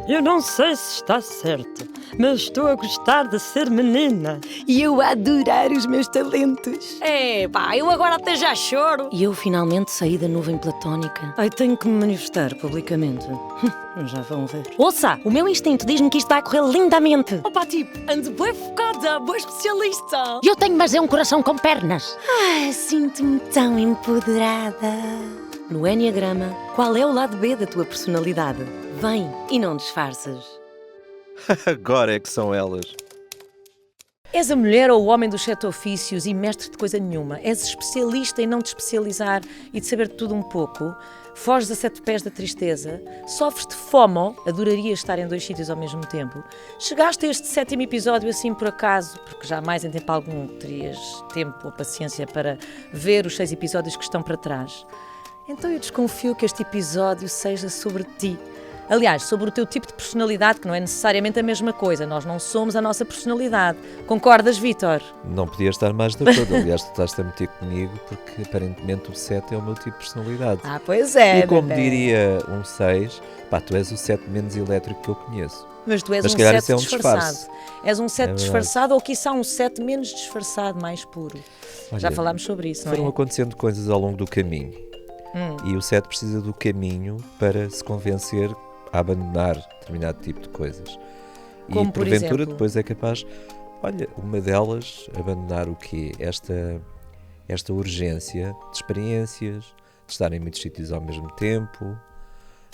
Eu não sei se está certo, mas estou a gostar de ser menina. E eu a adorar os meus talentos. Eu agora até já choro. E eu finalmente saí da nuvem platónica. Ai, tenho que me manifestar publicamente. Já vão ver. Ouça, o meu instinto diz-me que isto vai correr lindamente. Opa, tipo, ando bem focada, boa especialista. Eu tenho, mas é um coração com pernas. Sinto-me tão empoderada. No Enneagrama, qual é o lado B da tua personalidade? Vem e não disfarces. Agora é que são elas. És a mulher ou o homem dos 7 ofícios e mestre de coisa nenhuma. És especialista em não te especializar e de saber de tudo um pouco. Foges a 7 pés da tristeza. Sofres de FOMO. Adorarias estar em 2 sítios ao mesmo tempo. Chegaste a este 7º episódio assim por acaso, porque jamais em tempo algum terias tempo ou paciência para ver os 6 episódios que estão para trás. Então eu desconfio que este episódio seja sobre ti. Aliás, sobre o teu tipo de personalidade, que não é necessariamente a mesma coisa. Nós não somos a nossa personalidade. Concordas, Vítor? Não podia estar mais de acordo. Aliás, tu estás a meter comigo porque aparentemente o 7 é o meu tipo de personalidade. Pois é. E como bebê. diria um 6, tu és o 7 menos elétrico que eu conheço. Mas tu és Mas um se calhar 7 isso é um disfarçado. disfarce. És um 7 É disfarçado ou quiçá um 7 menos disfarçado, mais puro. Já Olha, falámos sobre isso, Foram não é? acontecendo coisas ao longo do caminho. E o 7 precisa do caminho para se convencer a abandonar determinado tipo de coisas. Como, e por porventura exemplo? depois é capaz, uma delas, abandonar o quê? Esta urgência de experiências, de estar em muitos sítios ao mesmo tempo,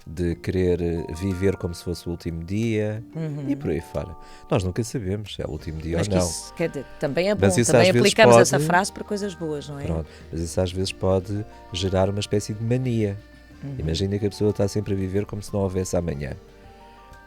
de querer viver como se fosse o último dia e por aí fora. Nós nunca sabemos se é o último dia Mas ou que não. isso, quer dizer, também é bom. Mas isso Também às vezes aplicamos pode- essa frase para coisas boas, não é? Pronto, mas isso às vezes pode gerar uma espécie de mania. Imagina que a pessoa está sempre a viver como se não houvesse amanhã.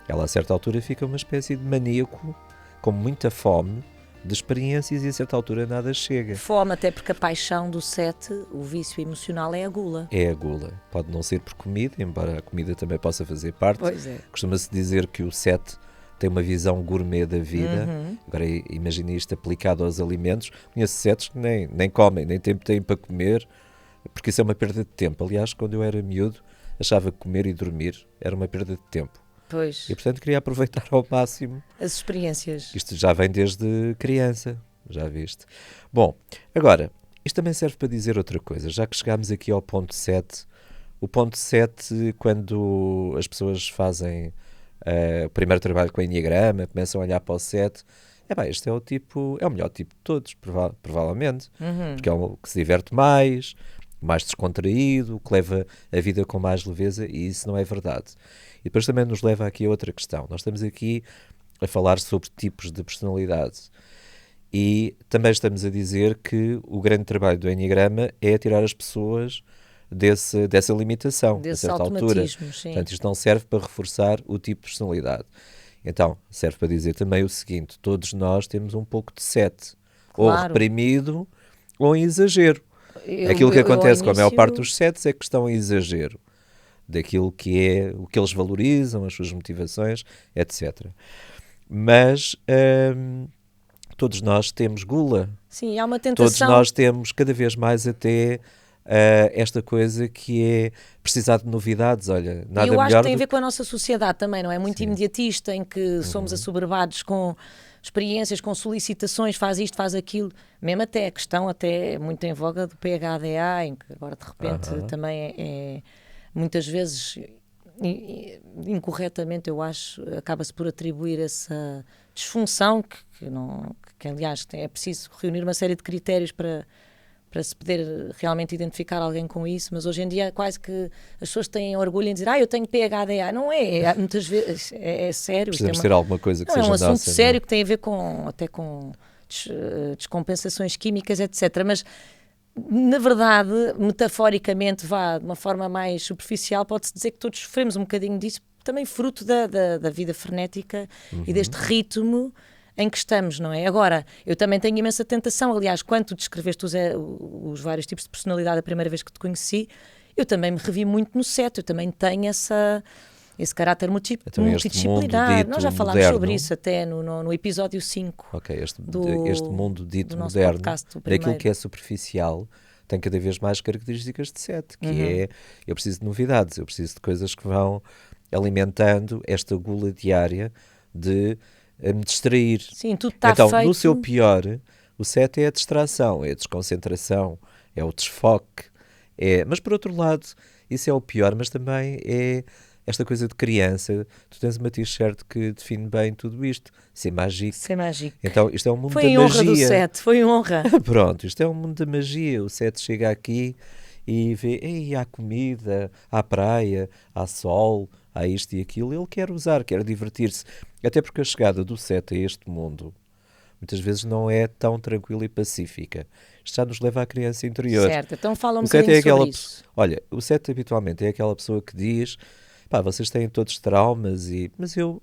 Ela a certa altura fica uma espécie de maníaco, com muita fome de experiências e a certa altura nada chega. Fome, até porque a paixão do 7, o vício emocional, é a gula. É a gula. Pode não ser por comida, embora a comida também possa fazer parte. Pois é. Costuma-se dizer que o 7 tem uma visão gourmet da vida. Agora imagine isto aplicado aos alimentos. Conheço 7 que nem comem, nem tempo têm para comer, porque isso é uma perda de tempo. Aliás, quando eu era miúdo, achava que comer e dormir era uma perda de tempo. Pois, E portanto queria aproveitar ao máximo. as experiências. Isto já vem desde criança, já viste. Bom, agora, isto também serve para dizer outra coisa. Já que chegámos aqui ao ponto 7, o ponto 7, quando as pessoas fazem o primeiro trabalho com o Enneagrama, começam a olhar para o 7, este é o melhor tipo de todos, provavelmente, porque é o que se diverte mais descontraído, que leva a vida com mais leveza, e isso não é verdade. E depois também nos leva aqui a outra questão. Nós estamos aqui a falar sobre tipos de personalidade e também estamos a dizer que o grande trabalho do Enneagrama é tirar as pessoas dessa limitação, Desse a certa altura. automatismo, sim. Portanto, isto não serve para reforçar o tipo de personalidade. Então, serve para dizer também o seguinte: todos nós temos um pouco de 7, ou Claro. reprimido ou em exagero. Aquilo que acontece com a maior parte dos 7 é que estão em exagero daquilo que é o que eles valorizam, as suas motivações, etc. Mas todos nós temos gula. Sim, há uma Todos tentação. nós temos cada vez mais até esta coisa que é precisar de novidades. Olha, nada E eu acho melhor que tem a do ver com a nossa sociedade também, não é? Muito Sim. imediatista, em que somos assoberbados com experiências, com solicitações, faz isto, faz aquilo. Mesmo até a questão até muito em voga do PHDA, em que agora de repente também é muitas vezes incorretamente, eu acho, acaba-se por atribuir essa disfunção que aliás é preciso reunir uma série de critérios para se poder realmente identificar alguém com isso, mas hoje em dia quase que as pessoas têm orgulho em dizer eu tenho PHDA, não é, muitas vezes é sério. precisamos ter alguma coisa que Não, seja é um assunto nossa, sério não é? que tem a ver até com descompensações químicas, etc. Mas, na verdade, metaforicamente, de uma forma mais superficial, pode-se dizer que todos sofremos um bocadinho disso, também fruto da vida frenética e deste ritmo em que estamos, não é? Agora, eu também tenho imensa tentação, aliás, quando tu descreveste os vários tipos de personalidade a primeira vez que te conheci, eu também me revi muito no 7, eu também tenho esse caráter Então, este multidisciplinar. mundo dito Nós já falámos moderno, sobre isso até no episódio 5. Ok, este do mundo dito nosso moderno, podcast, o daquilo primeiro. que é superficial, tem cada vez mais características de 7, que é, eu preciso de novidades, eu preciso de coisas que vão alimentando esta gula diária de me distrair. Sim, tudo está Então, feito. no seu pior, o 7 é a distração, é a desconcentração, é o desfoque. Mas, por outro lado, isso é o pior, mas também é esta coisa de criança. Tu tens uma t-shirt que define bem tudo isto. Ser mágico. Ser mágico. Então, isto é um mundo Foi da em honra do magia. 7, foi em honra. Pronto, isto é um mundo da magia. O 7 chega aqui e vê, ei, há comida, há praia, há sol, há isto e aquilo. Ele quer usar, quer divertir-se. Até porque a chegada do 7 a este mundo muitas vezes não é tão tranquila e pacífica. Isto já nos leva à criança interior. Certo, então fala um O 7 bocadinho é aquela sobre isso. Olha, o 7 habitualmente é aquela pessoa que diz, pá, vocês têm todos traumas, mas eu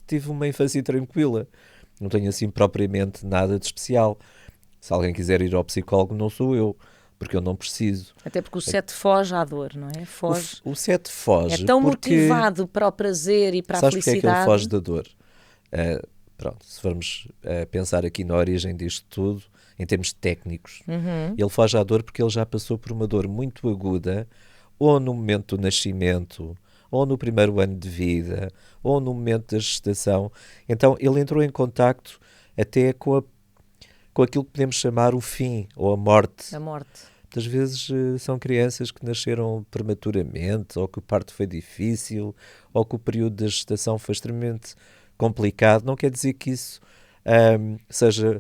tive uma infância tranquila. Não tenho assim propriamente nada de especial. Se alguém quiser ir ao psicólogo, não sou eu, porque eu não preciso. Até porque o 7 foge à dor, não é? Foge. O 7 foge É tão porque... motivado para o prazer e para a Sabes porque é que felicidade. ele foge da dor? Pronto, se formos pensar aqui na origem disto tudo, em termos técnicos, ele foge à dor porque ele já passou por uma dor muito aguda, ou no momento do nascimento, ou no primeiro ano de vida, ou no momento da gestação. Então ele entrou em contacto até com aquilo que podemos chamar o fim, ou a morte. A morte. Muitas vezes são crianças que nasceram prematuramente, ou que o parto foi difícil, ou que o período da gestação foi extremamente complicado. Não quer dizer que isso seja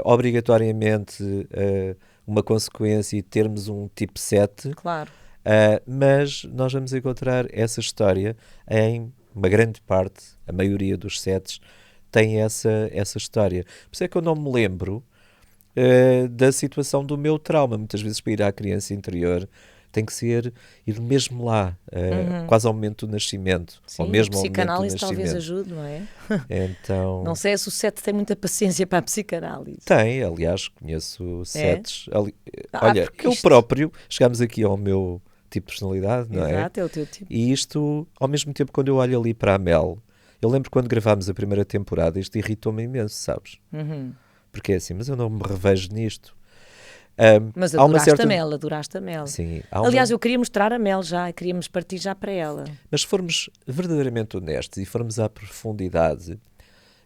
obrigatoriamente uma consequência e termos um tipo 7, Claro. mas nós vamos encontrar essa história em uma grande parte, a maioria dos 7s tem essa história. Por isso é que eu não me lembro da situação do meu trauma. Muitas vezes, para ir à criança interior, tem que ir mesmo lá, quase ao momento do nascimento, Sim, ou mesmo a ao momento do psicanálise nascimento. talvez ajude, não é? Então, Não sei se o 7 tem muita paciência para a psicanálise. tem, aliás, conheço 7s. Olha, porque eu isto- próprio, chegámos aqui ao meu tipo de personalidade, não é? Exato, é o teu tipo. E isto, ao mesmo tempo, quando eu olho ali para a Mel, eu lembro quando gravámos a primeira temporada, isto irritou-me imenso, sabes? Porque é assim, mas eu não me revejo nisto. Mas há uma adoraste certa... a Mel, adoraste a Mel. Sim, Aliás, eu queria mostrar a Mel já, queríamos partir já para ela. Mas se formos verdadeiramente honestos e formos à profundidade,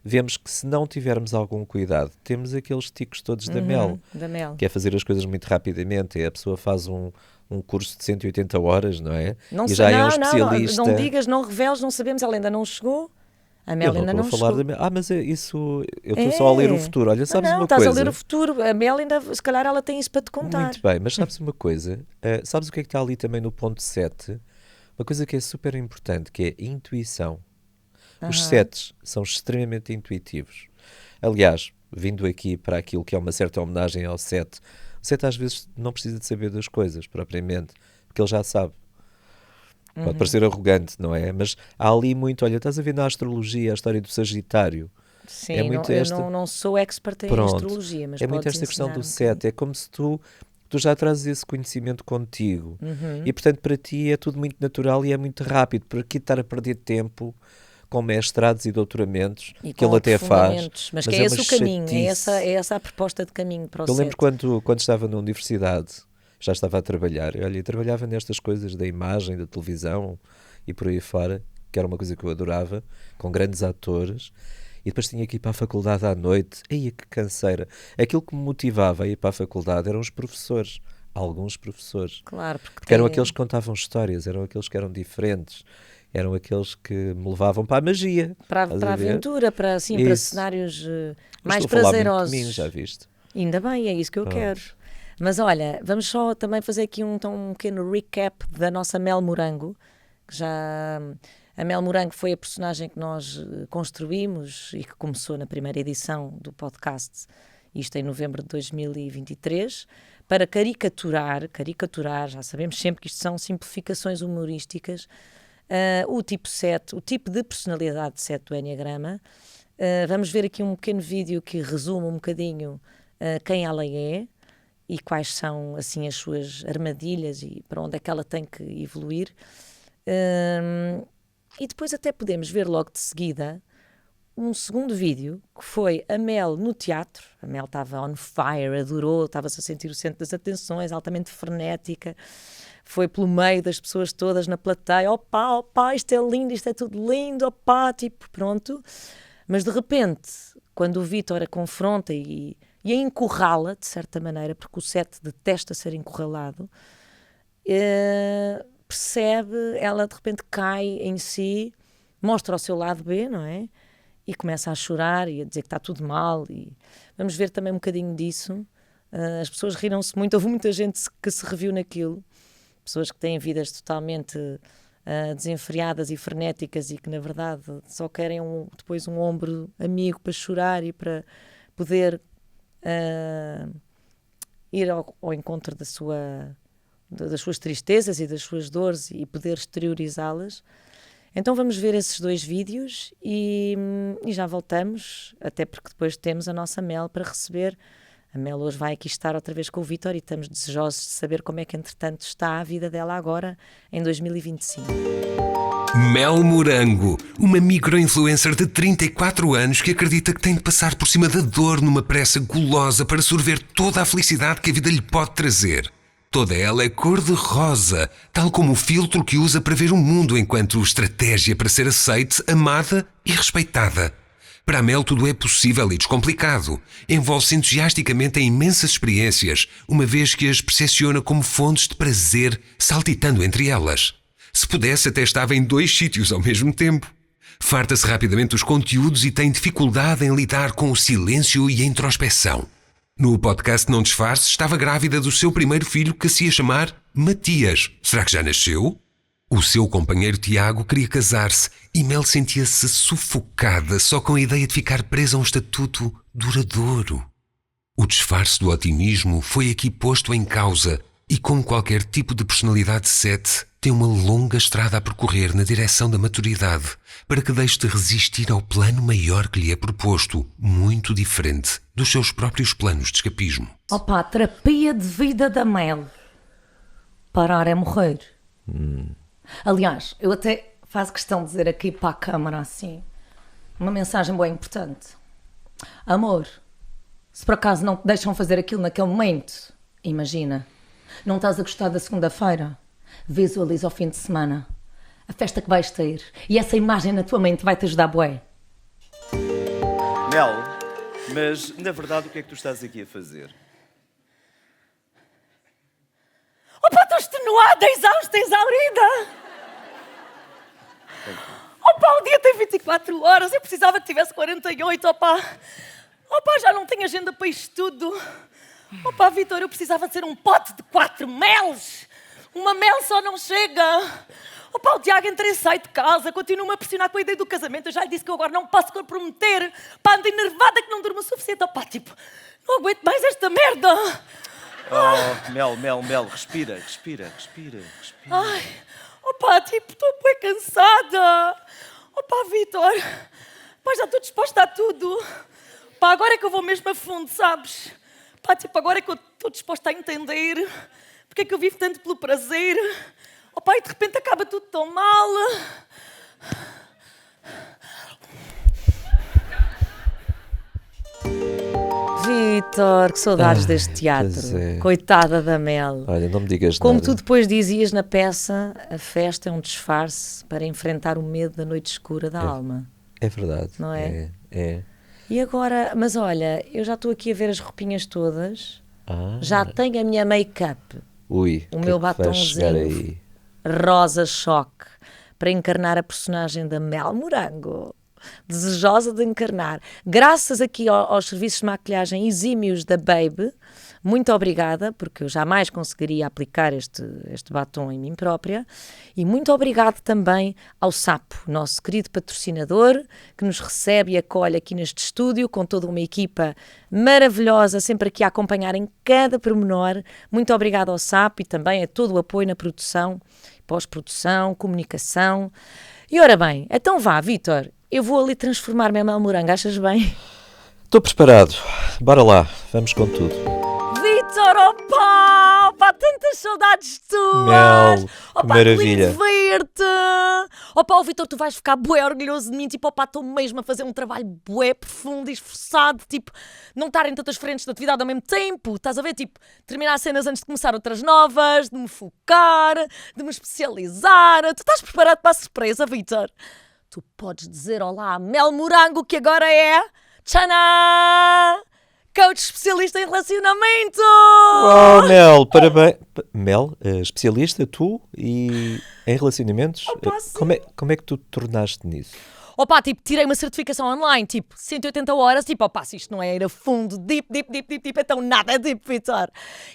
vemos que se não tivermos algum cuidado, temos aqueles ticos todos da Mel, Da Mel. que é fazer as coisas muito rapidamente. A pessoa faz um curso de 180 horas, não é? Não E sei, já é um não, especialista. não digas, não reveles, não sabemos, ela ainda não chegou. A Mel Eu não ainda estou não a falar chegou. da Mel. Mas isso, eu estou só a ler o futuro. Olha, sabes não, uma estás coisa? a ler o futuro. A Mel ainda, se calhar ela tem isso para te contar. Muito bem, mas sabes uma coisa? Sabes o que é que está ali também no ponto 7? Uma coisa que é super importante, que é intuição. Os 7s são extremamente intuitivos. Aliás, vindo aqui para aquilo que é uma certa homenagem ao 7, o 7 às vezes não precisa de saber das coisas, propriamente, porque ele já sabe. Pode parecer arrogante, não é? Mas há ali muito, olha, estás a ver na astrologia a história do Sagitário. Sim, É muito eu esta- não sou expert em Pronto. astrologia, mas É muito podes esta questão ensinar do um 7. É como se tu já trazes esse conhecimento contigo. E, portanto, para ti é tudo muito natural e é muito rápido. Por aqui estar a perder tempo com mestrados e doutoramentos, e que ele com até faz. aprofundamentos. Mas que é é esse uma o caminho, é chatice. essa a proposta de caminho para o Eu lembro 7. quando estava na universidade, já estava a trabalhar. Olha, eu trabalhava nestas coisas da imagem, da televisão e por aí fora, que era uma coisa que eu adorava, com grandes atores. E depois tinha que ir para a faculdade à noite. Eia, que canseira. Aquilo que me motivava a ir para a faculdade eram os professores. Alguns professores. Claro, Porque eram tem- aqueles que contavam histórias, eram aqueles que eram diferentes, eram aqueles que me levavam para a magia. para Estás a ver? aventura, para Isso. cenários Eu mais estou a falar muito prazerosos. de mim, já viste? Ainda bem, é isso que eu quero. Mas olha, vamos só também fazer aqui um pequeno recap da nossa Mel Morango, que já... A Mel Morango foi a personagem que nós construímos e que começou na primeira edição do podcast, isto em novembro de 2023, para caricaturar, já sabemos sempre que isto são simplificações humorísticas, o tipo 7, o tipo de personalidade 7 do Enneagrama. Vamos ver aqui um pequeno vídeo que resume um bocadinho quem ela é e quais são assim as suas armadilhas e para onde é que ela tem que evoluir. E depois até podemos ver logo de seguida um segundo vídeo, que foi a Mel no teatro. A Mel estava on fire, adorou, estava-se a sentir o centro das atenções, altamente frenética. foi pelo meio das pessoas todas na plateia, opa, isto é lindo, isto é tudo lindo, opa, tipo, pronto. Mas de repente, quando o Vítor a confronta e a encurrala, de certa maneira, porque o Seth detesta ser encurralado, percebe, ela de repente cai em si, mostra o seu lado B, não é? E começa a chorar e a dizer que está tudo mal. E vamos ver também um bocadinho disso. As pessoas riram-se muito, houve muita gente que se reviu naquilo. Pessoas que têm vidas totalmente desenfreadas e frenéticas e que, na verdade, só querem depois um ombro amigo para chorar e para poder ir ao encontro das suas tristezas e das suas dores e poder exteriorizá-las. Então vamos ver esses 2 vídeos e já voltamos, até porque depois temos a nossa Mel para receber. A Mel hoje vai aqui estar outra vez com o Vítor e estamos desejosos de saber como é que, entretanto, está a vida dela agora, em 2025. Mel Morango, uma micro-influencer de 34 anos que acredita que tem de passar por cima da dor numa pressa gulosa para sorver toda a felicidade que a vida lhe pode trazer. Toda ela é cor-de-rosa, tal como o filtro que usa para ver o mundo enquanto estratégia para ser aceite, amada e respeitada. Para a Mel tudo é possível e descomplicado. Envolve-se entusiasticamente em imensas experiências, uma vez que as percepciona como fontes de prazer, saltitando entre elas. Se pudesse, até estava em 2 sítios ao mesmo tempo. Farta-se rapidamente dos conteúdos e tem dificuldade em lidar com o silêncio e a introspeção. No podcast Não Disfarce, estava grávida do seu primeiro filho, que se ia chamar Matias. Será que já nasceu? O seu companheiro Tiago queria casar-se e Mel sentia-se sufocada só com a ideia de ficar presa a um estatuto duradouro. O disfarce do otimismo foi aqui posto em causa e, como qualquer tipo de personalidade 7, tem uma longa estrada a percorrer na direção da maturidade para que deixe de resistir ao plano maior que lhe é proposto, muito diferente dos seus próprios planos de escapismo. Opa, terapia de vida da Mel. Parar é morrer. Aliás, eu até faço questão de dizer aqui para a câmara assim, uma mensagem bem importante. Amor, se por acaso não te deixam fazer aquilo naquele momento, imagina, não estás a gostar da segunda-feira, visualiza ao fim de semana a festa que vais ter e essa imagem na tua mente vai-te ajudar bué. Mel, mas na verdade o que é que tu estás aqui a fazer? Opa, estou extenuada, exausta, exaurida. Opa, o dia tem 24 horas, eu precisava que tivesse 48, opa. Opa, já não tenho agenda para isto tudo. Opa, Vítor, eu precisava de ser um pote de 4 meles. Uma mel só não chega. Opa, o Tiago entra e sai de casa, continua-me a pressionar com a ideia do casamento. Eu já lhe disse que eu agora não posso comprometer. Pá, ando enervada que não durmo o suficiente. Opa, tipo, não aguento mais esta merda. Oh, Mel, respira. Ai, opa, tipo, estou bem cansada. Opa, Vítor, pá, já estou disposta a tudo. Pá, agora é que eu vou mesmo a fundo, sabes? Pá, tipo, agora é que eu estou disposta a entender porque é que eu vivo tanto pelo prazer. Opa, e de repente acaba tudo tão mal. Vítor, que saudades deste pois teatro. é. Coitada da Mel. Olha, não me digas Como nada. tu depois dizias na peça, a festa é um disfarce para enfrentar o medo da noite escura da alma. É verdade. Não é? É. E agora, mas olha, eu já estou aqui a ver as roupinhas todas, Ah, já tenho a minha make-up, ui, o que meu é que vai chegar batonzinho aí? rosa choque, para encarnar a personagem da Mel Morango. Desejosa de encarnar. Graças aqui aos serviços de maquilhagem exímios da Babe, muito obrigada, porque eu jamais conseguiria aplicar este batom em mim própria. E muito obrigado também ao Sapo, nosso querido patrocinador, que nos recebe e acolhe aqui neste estúdio, com toda uma equipa maravilhosa, sempre aqui a acompanhar em cada pormenor. Muito obrigado ao Sapo e também a todo o apoio na produção, pós-produção, comunicação. E ora bem, então vá, Vítor, eu vou ali transformar-me em Mel Morango, achas bem? Estou preparado. Bora lá, vamos com tudo. Vítor! Vitor, opa, tantas saudades tuas. Mel, que Opa, maravilha. Que lindo ver-te. Opa, Vitor, tu vais ficar bué orgulhoso de mim. Tipo, opa, estou mesmo a fazer um trabalho bué profundo e esforçado. Tipo, não estar em tantas frentes de atividade ao mesmo tempo. Estás a ver? Tipo, terminar cenas antes de começar outras novas, de me focar, de me especializar. Tu estás preparado para a surpresa, Vitor? Tu podes dizer olá a Mel Morango, que agora é... Tchaná! Coach especialista em relacionamento! Oh, Mel, parabéns. Mel, especialista, tu, e em relacionamentos? Opa, sim. Como é que tu te tornaste nisso? Opa, tipo, tirei uma certificação online, tipo, 180 horas, tipo, opa, se isto não é ir a fundo, deep, então nada é deep, Vitor.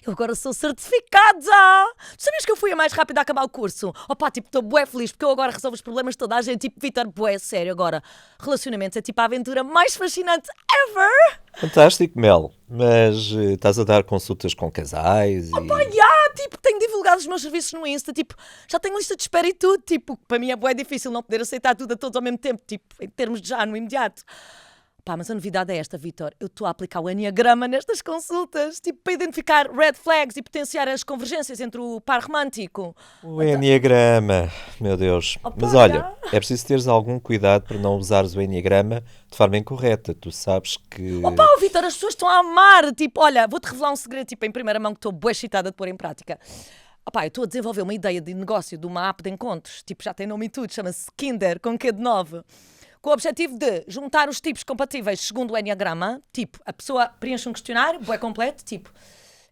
Eu agora sou certificada! Tu sabias que eu fui a mais rápida a acabar o curso? Opa, tipo, estou bué feliz, porque eu agora resolvo os problemas de toda a gente, tipo, Vitor, bué, sério, agora, relacionamentos é tipo a aventura mais fascinante ever! Fantástico, Mel. Mas estás a dar consultas com casais e... Opa, tipo, tenho divulgado os meus serviços no Insta, tipo, já tenho lista de espera e tudo, tipo, para mim é bué difícil não poder aceitar tudo a todos ao mesmo tempo, tipo, em termos de já, no imediato. Pá, mas a novidade é esta, Vitor, eu estou a aplicar o Enneagrama nestas consultas, tipo, para identificar red flags e potenciar as convergências entre o par romântico. O Enneagrama, meu Deus. Opa, Mas olha, é preciso teres algum cuidado para não usares o Enneagrama de forma incorreta. Tu sabes que... Opa, Vitor, as pessoas estão a amar, tipo, olha, vou-te revelar um segredo, tipo, em primeira mão que estou bué excitada de pôr em prática. Opá, eu estou a desenvolver uma ideia de negócio de uma app de encontros, tipo, já tem nome e tudo, chama-se Kinder, com Q de 9. Com o objetivo de juntar os tipos compatíveis segundo o Enneagrama, tipo, a pessoa preenche um questionário, bué completo, tipo,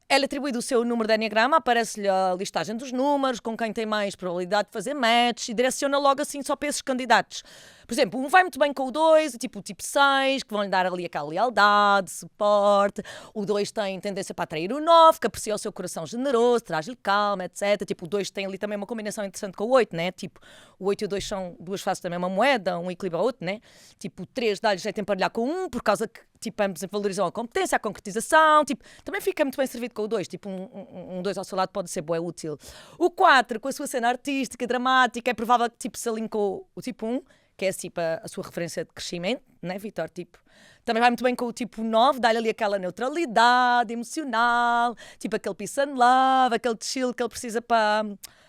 é-lhe atribuído o seu número de Enneagrama, aparece-lhe a listagem dos números, com quem tem mais probabilidade de fazer match e direciona logo assim só para esses candidatos. Por exemplo, um vai muito bem com o 2, tipo o tipo 6, que vão-lhe dar ali aquela lealdade, suporte. O 2 tem tendência para atrair o 9, que aprecia o seu coração generoso, traz-lhe calma, etc. Tipo, o 2 tem ali também uma combinação interessante com o 8, né? Tipo, o 8 e o 2 são duas faces da mesma moeda, um equilibra o outro, né? Tipo, o 3 dá-lhe jeito em emparelhar com um, por causa que, tipo, ambos valorizam a competência, a concretização, tipo, também fica muito bem servido com o 2, tipo, um 2 ao seu lado pode ser bué útil. O 4, com a sua cena artística e dramática, é provável que, tipo, se alinhe com o tipo 1, que é tipo a sua referência de crescimento, né, Vitor? Tipo, também vai muito bem com o tipo 9, dá-lhe ali aquela neutralidade emocional, tipo aquele peace and love, aquele chill que ele precisa para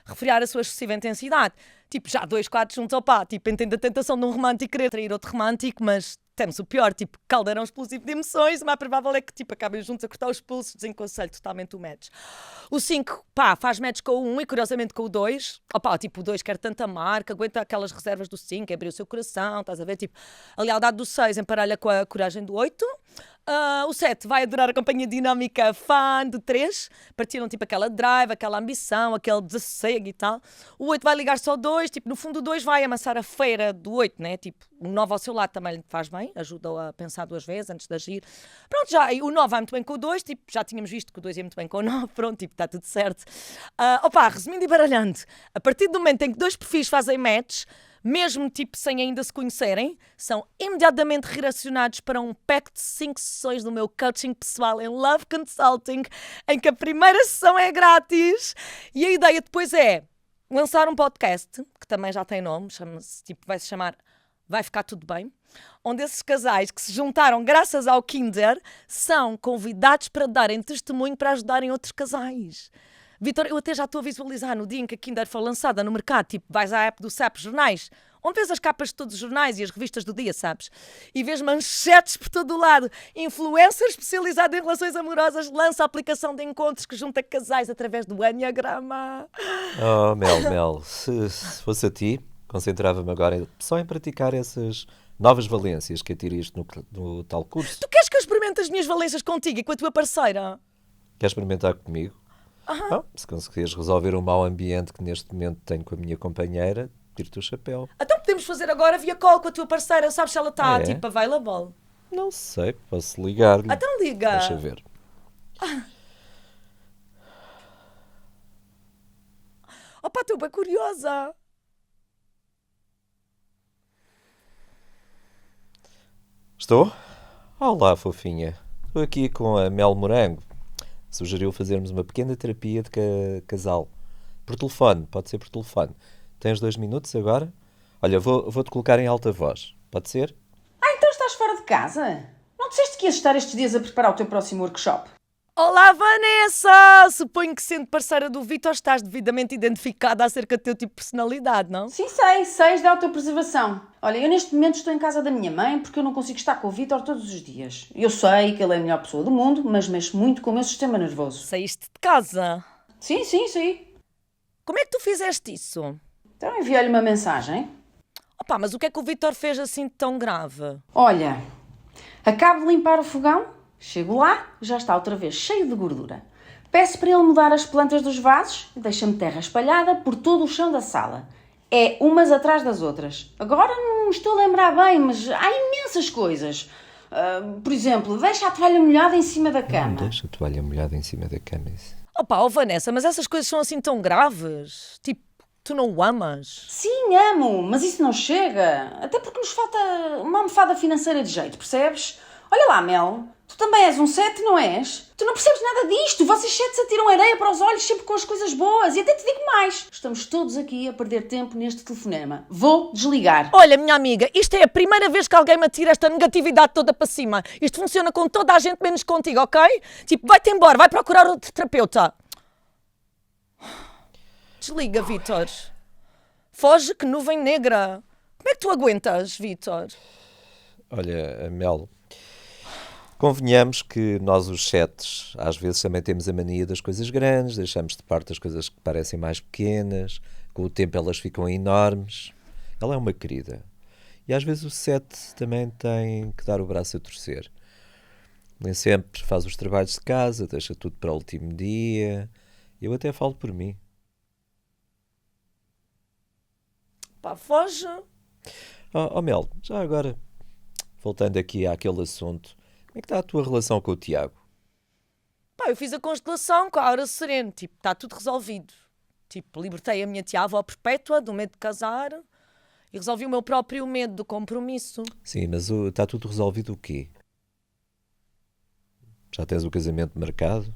refriar a sua excessiva intensidade. Tipo, já 2, 4 juntos, opá, tipo, entende a tentação de um romântico querer trair outro romântico, mas temos o pior, tipo, caldeirão explosivo de emoções, o mais provável é que, tipo, acabem juntos a cortar os pulsos, desaconselho totalmente o match. O 5, pá, faz match com o 1 e curiosamente com o 2. Opá, tipo, o 2 quer tanta marca, aguenta aquelas reservas do 5, abrir o seu coração, estás a ver? Tipo, a lealdade do 6 emparelha com a coragem do 8. O 7 vai adorar a companhia dinâmica fã do 3, partiram tipo aquela drive, aquela ambição, aquele desassossego e tal. O 8 vai ligar-se ao 2, tipo, no fundo o 2 vai amassar a feira do 8, né? Tipo, o 9 ao seu lado também lhe faz bem, ajuda-o a pensar 2 vezes antes de agir. Pronto, já, e o 9 vai muito bem com o 2, tipo, já tínhamos visto que o 2 ia muito bem com o 9, pronto, tipo, está tudo certo. Opa, resumindo e baralhando, a partir do momento em que 2 perfis fazem match, mesmo tipo sem ainda se conhecerem, são imediatamente redirecionados para um pack de 5 sessões do meu coaching pessoal em Love Consulting, em que a primeira sessão é grátis e a ideia depois é lançar um podcast, que também já tem nome, chama-se, tipo, vai-se chamar Vai Ficar Tudo Bem, onde esses casais que se juntaram graças ao Kinder são convidados para darem testemunho para ajudarem outros casais. Vitor, eu até já estou a visualizar no dia em que a Kinder foi lançada no mercado, tipo, vais à app do SAP Jornais, onde vês as capas de todos os jornais e as revistas do dia, sabes? E vês manchetes por todo o lado. Influencer especializado em relações amorosas lança a aplicação de encontros que junta casais através do Enneagrama. Oh, Mel, se fosse a ti, concentrava-me agora só em praticar essas novas valências que atiriste no tal curso. Tu queres que eu experimente as minhas valências contigo e com a tua parceira? Queres experimentar comigo? Bom, se conseguires resolver o mau ambiente que neste momento tenho com a minha companheira, tiro-te o chapéu. Então podemos fazer agora via call com a tua parceira, sabes se ela está, É? tipo, available? Não sei, posso ligar-lhe. Então liga. Deixa ver. Opa, estou bem curiosa. Estou? Olá, fofinha. Estou aqui com a Mel Morango. Sugeriu fazermos uma pequena terapia de casal. Por telefone, pode ser por telefone. Tens 2 minutos agora? Olha, vou-te colocar em alta voz. Pode ser? Ah, então estás fora de casa? Não disseste que ias estar estes dias a preparar o teu próximo workshop? Olá, Vanessa! Suponho que, sendo parceira do Vítor, estás devidamente identificada acerca do teu tipo de personalidade, não? Sim, sei de autopreservação. Olha, eu neste momento estou em casa da minha mãe porque eu não consigo estar com o Vítor todos os dias. Eu sei que ele é a melhor pessoa do mundo, mas mexo muito com o meu sistema nervoso. Saíste de casa. Sim. Como é que tu fizeste isso? Então enviei-lhe uma mensagem. Opa, mas o que é que o Vítor fez assim de tão grave? Olha, acabo de limpar o fogão, chego lá, já está outra vez cheio de gordura. Peço para ele mudar as plantas dos vasos e deixa-me terra espalhada por todo o chão da sala. É umas atrás das outras. Agora não me estou a lembrar bem, mas há imensas coisas. Por exemplo, deixa a toalha molhada em cima da cama. Deixa a toalha molhada em cima da cama. Isso. Opa, Vanessa, mas essas coisas são assim tão graves? Tipo, tu não o amas? Sim, amo, mas isso não chega. Até porque nos falta uma almofada financeira de jeito, percebes? Olha lá, Mel, tu também és um 7, não és? Tu não percebes nada disto. Vocês 7 se atiram areia para os olhos sempre com as coisas boas. E até te digo mais. Estamos todos aqui a perder tempo neste telefonema. Vou desligar. Olha, minha amiga, isto é a primeira vez que alguém me atira esta negatividade toda para cima. Isto funciona com toda a gente, menos contigo, ok? Tipo, vai-te embora, vai procurar outro terapeuta. Desliga, Vítor. Foge, que nuvem negra. Como é que tu aguentas, Vítor? Olha, Mel, convenhamos que nós os setes às vezes também temos a mania das coisas grandes, deixamos de parte as coisas que parecem mais pequenas, com o tempo elas ficam enormes. Ela é uma querida. E às vezes o sete também tem que dar o braço a torcer. Nem sempre faz os trabalhos de casa, deixa tudo para o último dia. Eu até falo por mim. Pá, foge. Oh Mel, já agora, voltando aqui àquele assunto, como é que está a tua relação com o Tiago? Pá, eu fiz a constelação com a Aura Sereno. Tipo, está tudo resolvido. Tipo, libertei a minha tia-avó perpétua do medo de casar e resolvi o meu próprio medo do compromisso. Sim, mas está tudo resolvido o quê? Já tens o casamento marcado?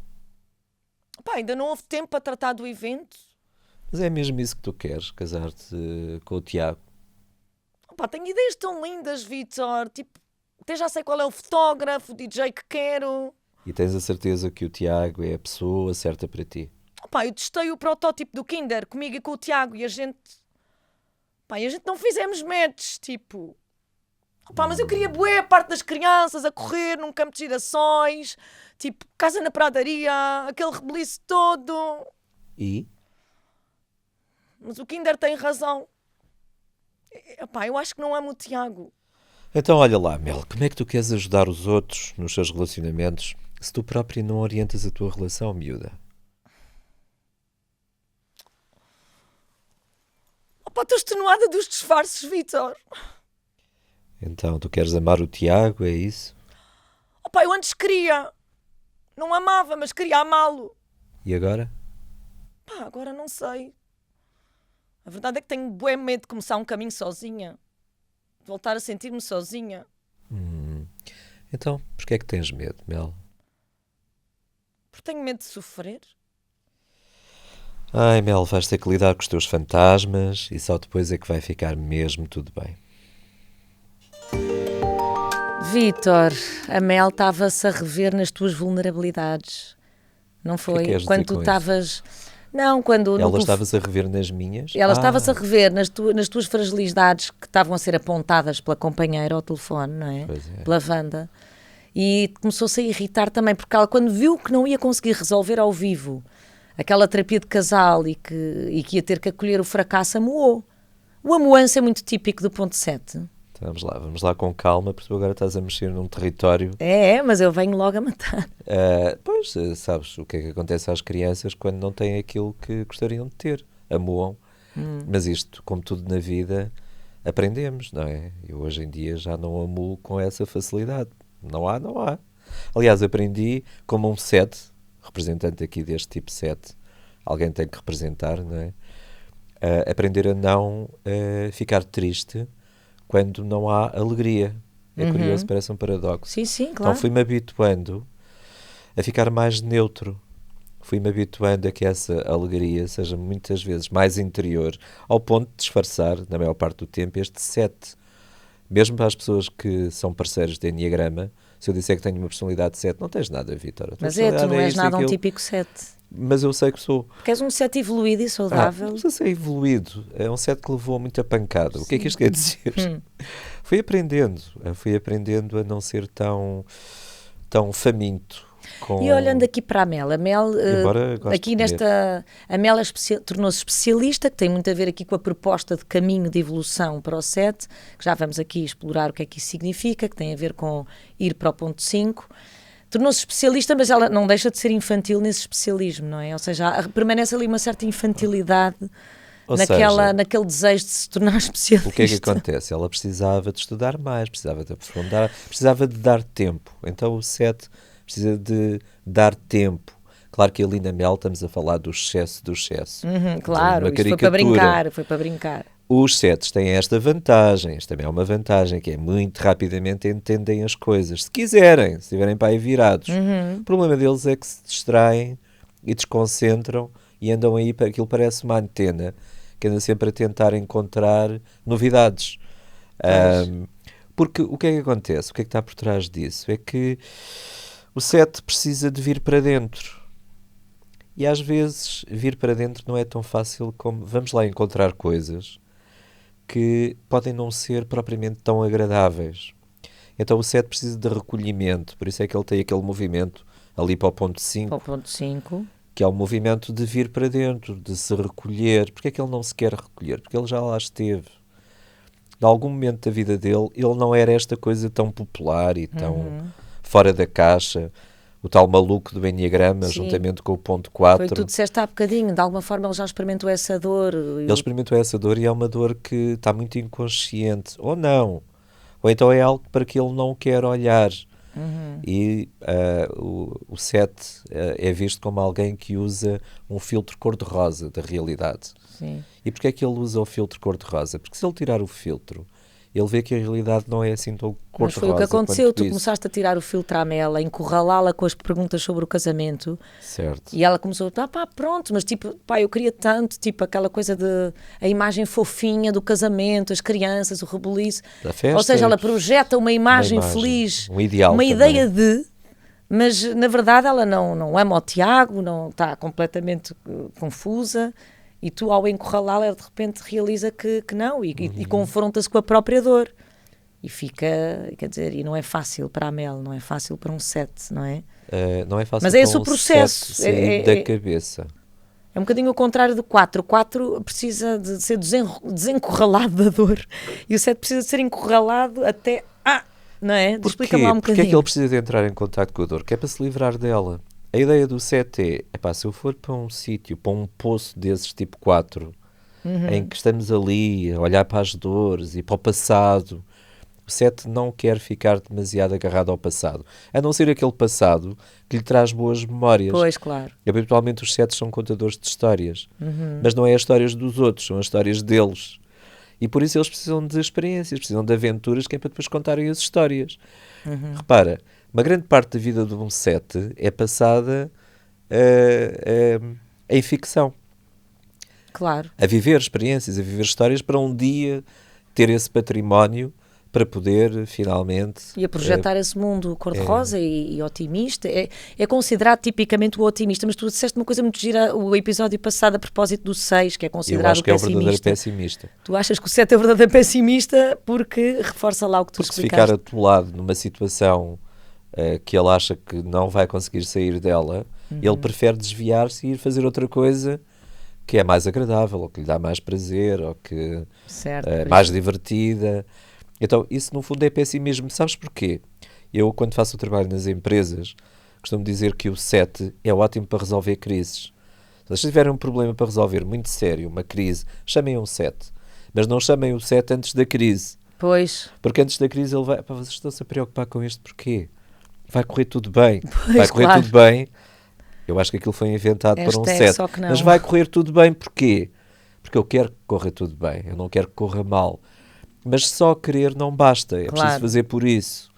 Pá, ainda não houve tempo para tratar do evento. Mas é mesmo isso que tu queres, casar-te com o Tiago? Pá, tenho ideias tão lindas, Vítor. Tipo, até já sei qual é o fotógrafo, o DJ que quero. E tens a certeza que o Tiago é a pessoa certa para ti? Pá, eu testei o protótipo do Kinder comigo e com o Tiago e a gente... Pá, e a gente não fizemos match, tipo... Pá, mas eu queria bué a parte das crianças a correr num campo de girassóis, tipo, casa na pradaria, aquele rebuliço todo. E? Mas o Kinder tem razão. Pá, eu acho que não amo o Tiago. Então olha lá, Mel, como é que tu queres ajudar os outros nos seus relacionamentos se tu própria não orientas a tua relação, miúda? Pá, estou extenuada dos disfarces, Vítor. Então, tu queres amar o Tiago, é isso? Pá, eu antes queria. Não amava, mas queria amá-lo. E agora? Pá, agora não sei. A verdade é que tenho bué medo de começar um caminho sozinha. De voltar a sentir-me sozinha. Então, porquê é que tens medo, Mel? Porque tenho medo de sofrer. Ai, Mel, vais ter que lidar com os teus fantasmas e só depois é que vai ficar mesmo tudo bem. Vítor, a Mel estava-se a rever nas tuas vulnerabilidades. Não foi? queres dizer Quando tu com estavas... Não, quando... Ela estava-se a rever nas minhas? Ela estava-se a rever nas tuas fragilidades que estavam a ser apontadas pela companheira ao telefone, não é? Pois é. Pela Wanda. E começou-se a irritar também, porque ela, quando viu que não ia conseguir resolver ao vivo aquela terapia de casal e que ia ter que acolher o fracasso, amuou. O amuanço é muito típico do ponto 7. Então, vamos lá com calma, porque tu agora estás a mexer num território. Mas eu venho logo a matar. Pois, sabes o que é que acontece às crianças quando não têm aquilo que gostariam de ter. Amuam. Mas isto, como tudo na vida, aprendemos, não é? Eu hoje em dia já não amuo com essa facilidade. Não há. Aliás, aprendi como um 7, representante aqui deste tipo 7, alguém tem que representar, não é? Aprender a não ficar triste quando não há alegria. É curioso, parece um paradoxo. Sim, claro. Então fui-me habituando a ficar mais neutro. Fui-me habituando a que essa alegria seja muitas vezes mais interior, ao ponto de disfarçar, na maior parte do tempo, este 7. Mesmo para as pessoas que são parceiros de Enneagrama, Se eu disser que tenho uma personalidade 7, não tens nada, Vítor. A tua Mas tu personalidade não és isto e nada um aquilo. típico 7. Mas eu sei que sou. Porque és um 7 evoluído e saudável. Não precisa ser evoluído. É um 7 que levou muita pancada. O que é que isto quer dizer? Fui aprendendo a não ser tão faminto. E olhando aqui para a Mel, Embora goste aqui de comer. a Mel tornou-se especialista, que tem muito a ver aqui com a proposta de caminho de evolução para o 7, que já vamos aqui explorar o que é que isso significa, que tem a ver com ir para o ponto 5. Tornou-se especialista, mas ela não deixa de ser infantil nesse especialismo, não é? Ou seja, permanece ali uma certa infantilidade naquele desejo de se tornar especialista. O que é que acontece? Ela precisava de estudar mais, precisava de aprofundar, precisava de dar tempo. Então o 7 precisa de dar tempo. Claro que ali na Mel estamos a falar do excesso do excesso. Claro, uma isto caricatura. foi para brincar. Os 7 têm esta vantagem, esta também é uma vantagem, que é muito rapidamente entendem as coisas. Se quiserem, se estiverem para aí virados. O problema deles é que se distraem e desconcentram e andam aí, aquilo parece uma antena, que anda sempre a tentar encontrar novidades. Porque o que é que acontece? O que é que está por trás disso? É que o 7 precisa de vir para dentro. E às vezes vir para dentro não é tão fácil como vamos lá encontrar coisas que podem não ser propriamente tão agradáveis. Então o 7 precisa de recolhimento, por isso é que ele tem aquele movimento ali para o ponto 5. Para o ponto 5. Que é o movimento de vir para dentro, de se recolher. Porque é que ele não se quer recolher? Porque ele já lá esteve. Em algum momento da vida dele, ele não era esta coisa tão popular e tão fora da caixa. O tal maluco do Enneagrama, juntamente com o ponto 4. Foi o que tu disseste há bocadinho, de alguma forma ele já experimentou essa dor. Ele experimentou essa dor e é uma dor que está muito inconsciente. Ou não. Ou então é algo para que ele não quer olhar. E o 7 é visto como alguém que usa um filtro cor-de-rosa da realidade. Sim. E porquê é que ele usa o filtro cor-de-rosa? Porque se ele tirar o filtro, ele vê que a realidade não é assim tão cor-de-rosa. Mas foi o que aconteceu, tu isso. começaste a tirar o filtro à Mel, a encurralá-la com as perguntas sobre o casamento. Certo. E ela começou a pronto, mas tipo, pá, eu queria tanto, tipo, aquela coisa de a imagem fofinha do casamento, as crianças, o rebuliço. Da festa. Ou seja, ela projeta uma imagem feliz, um ideal uma também. ideia de, mas na verdade ela não ama o Tiago, não está completamente confusa. E tu, ao encurralá-la, de repente realiza que não e confronta-se com a própria dor. E fica, quer dizer, e não é fácil para a Mel, não é fácil para um 7, não é? Não é fácil. Mas é esse para o processo. sair da cabeça. É um bocadinho o contrário do 4. O 4 precisa de ser desencurralado da dor. E o 7 precisa de ser encurralado até... não é? Explica-me lá um bocadinho. Porquê é que ele precisa de entrar em contato com a dor? Que é para se livrar dela. A ideia do 7 é, se eu for para um sítio, para um poço desses tipo 4, em que estamos ali a olhar para as dores e para o passado, o 7 não quer ficar demasiado agarrado ao passado, a não ser aquele passado que lhe traz boas memórias. Pois, claro. E, habitualmente os 7 são contadores de histórias, mas não é as histórias dos outros, são as histórias deles. E por isso eles precisam de experiências, precisam de aventuras, que é para depois contarem as histórias. Repara, uma grande parte da vida de um 7 é passada em ficção. Claro. A viver experiências, a viver histórias, para um dia ter esse património para poder finalmente... E a projetar esse mundo cor-de-rosa e otimista. É considerado tipicamente o otimista, mas tu disseste uma coisa muito gira o episódio passado a propósito do 6, que é considerado eu acho que pessimista. é o verdadeiro pessimista. Tu achas que o 7 é o verdadeiro pessimista porque reforça lá o que tu Porque se explicaste. ficar atolado numa situação que ele acha que não vai conseguir sair dela, ele prefere desviar-se e ir fazer outra coisa que é mais agradável, ou que lhe dá mais prazer, ou que é mais divertida. Então, isso no fundo é pessimismo. Sabes porquê? Eu, quando faço o trabalho nas empresas, costumo dizer que o 7 é ótimo para resolver crises. Se tiverem um problema para resolver muito sério, uma crise, chamem um 7. Mas não chamem o 7 antes da crise. Pois. Porque antes da crise ele vai... vocês estão-se a preocupar com isto porquê? Vai correr tudo bem. Pois, vai correr claro. tudo bem. Eu acho que aquilo foi inventado para um 7. Só que não. Mas vai correr tudo bem porquê? Porque eu quero que corra tudo bem. Eu não quero que corra mal. Mas só querer não basta. É preciso fazer por isso.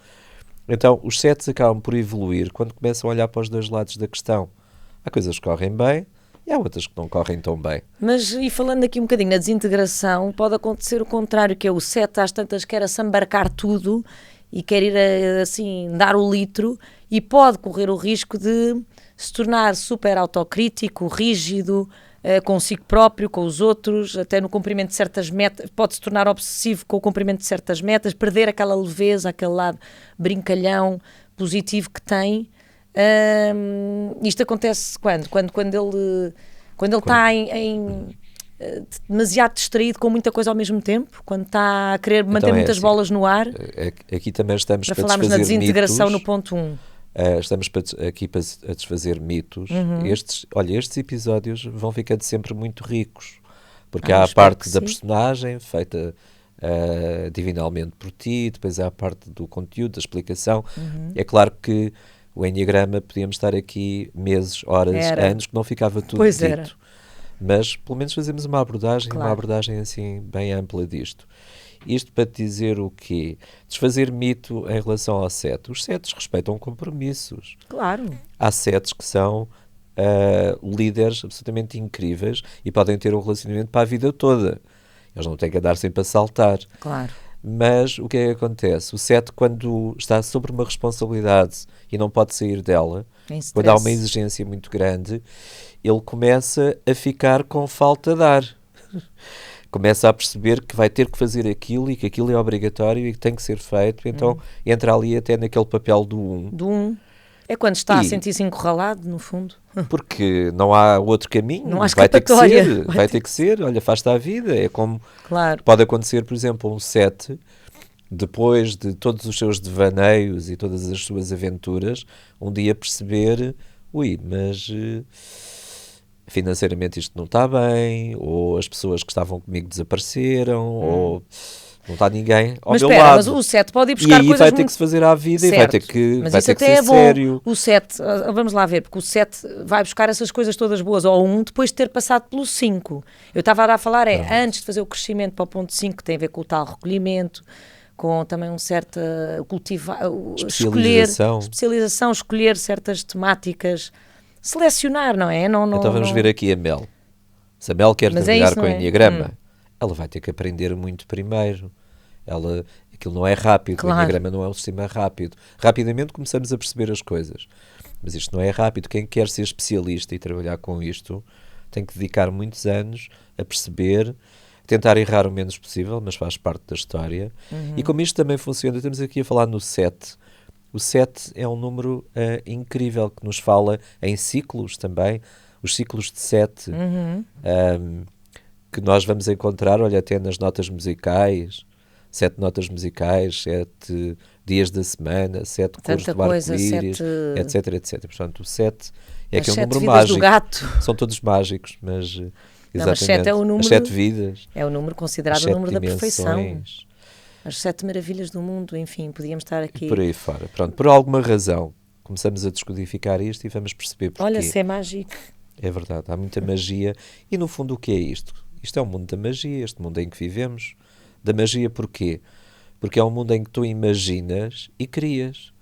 Então, os 7 acabam por evoluir quando começam a olhar para os dois lados da questão. Há coisas que correm bem e há outras que não correm tão bem. Mas, e falando aqui um bocadinho na desintegração, pode acontecer o contrário, que é o 7 às tantas quer assambarcar tudo e quer ir assim dar o litro e pode correr o risco de se tornar super autocrítico, rígido, consigo próprio, com os outros, até no cumprimento de certas metas, pode se tornar obsessivo com o cumprimento de certas metas, perder aquela leveza, aquele lado brincalhão, positivo que tem. Isto acontece quando? Quando ele está demasiado distraído com muita coisa ao mesmo tempo, quando está a querer manter muitas assim, bolas no ar. Aqui também estamos para para falarmos na desfazer desintegração mitos. no ponto 1. Estamos aqui a desfazer mitos. Uhum. Estes episódios vão ficando sempre muito ricos, porque eu há a espero parte que da sim. personagem feita divinalmente por ti, depois há a parte do conteúdo, da explicação. Uhum. É claro que o Enneagrama, podíamos estar aqui meses, horas, anos, que não ficava tudo Pois dito. era. Mas pelo menos fazemos uma abordagem, Claro. uma abordagem assim bem ampla disto. Isto para te dizer o quê? Desfazer mito em relação ao 7. Os 7 respeitam compromissos. Claro. Há 7 que são líderes absolutamente incríveis e podem ter um relacionamento para a vida toda. Eles não têm que andar sempre a saltar. Claro. Mas o que é que acontece? O 7, quando está sobre uma responsabilidade e não pode sair dela, Em quando há uma stress. exigência muito grande, ele começa a ficar com falta de ar. Começa a perceber que vai ter que fazer aquilo e que aquilo é obrigatório e que tem que ser feito. Então entra ali até naquele papel do 1. Do 1. É quando está a E- sentir-se encurralado, no fundo. Porque não há outro caminho. Não há vai ter que escapatória. ser. Vai ter que ser. Olha, faz-te à vida. É como Claro. pode acontecer, por exemplo, um 7, depois de todos os seus devaneios e todas as suas aventuras, um dia perceber, mas financeiramente isto não está bem, ou as pessoas que estavam comigo desapareceram, ou não está ninguém ao Mas meu espera, lado. mas o 7 pode ir E buscar aí coisas vai ter muito... que se fazer à vida e vai Certo. ter que, Mas vai isso ter que até ser é bom. sério. O 7, vamos lá ver, porque o 7 vai buscar essas coisas todas boas ao 1 depois de ter passado pelo 5. Eu estava a falar, antes de fazer o crescimento para o ponto 5, que tem a ver com o tal recolhimento, com também um certo especialização, escolher certas temáticas, selecionar, não é? Não, Então vamos ver aqui a Mel. Se a Mel quer Mas é trabalhar isso, com não o é? Enneagrama, ela vai ter que aprender muito primeiro. Aquilo não é rápido, Claro. o Enneagrama não é um sistema rápido. Rapidamente começamos a perceber as coisas, mas isto não é rápido. Quem quer ser especialista e trabalhar com isto tem que dedicar muitos anos a perceber, tentar errar o menos possível, mas faz parte da história. E como isto também funciona, estamos aqui a falar no 7. O 7 é um número incrível que nos fala em ciclos também, os ciclos de 7, que nós vamos encontrar, olha, até nas notas musicais, 7 notas musicais, 7 dias da semana, 7 cores Tanta do coisa, arco-íris, 7 etc, etc. Portanto, o 7 é As aquele 7 número vidas mágico. do gato. São todos mágicos, mas Não, exatamente. mas 7 é o número- As 7 vidas, É o número as considerado o 7 número da perfeição. dimensões. As 7 maravilhas do mundo, enfim, podíamos estar aqui. Por aí fora. Pronto, por alguma razão começamos a descodificar isto e vamos perceber porquê. Olha, se é mágico. É verdade, há muita magia. E no fundo o que é isto? Isto é um mundo da magia, este mundo em que vivemos. Da magia porquê? Porque é um mundo em que tu imaginas e crias.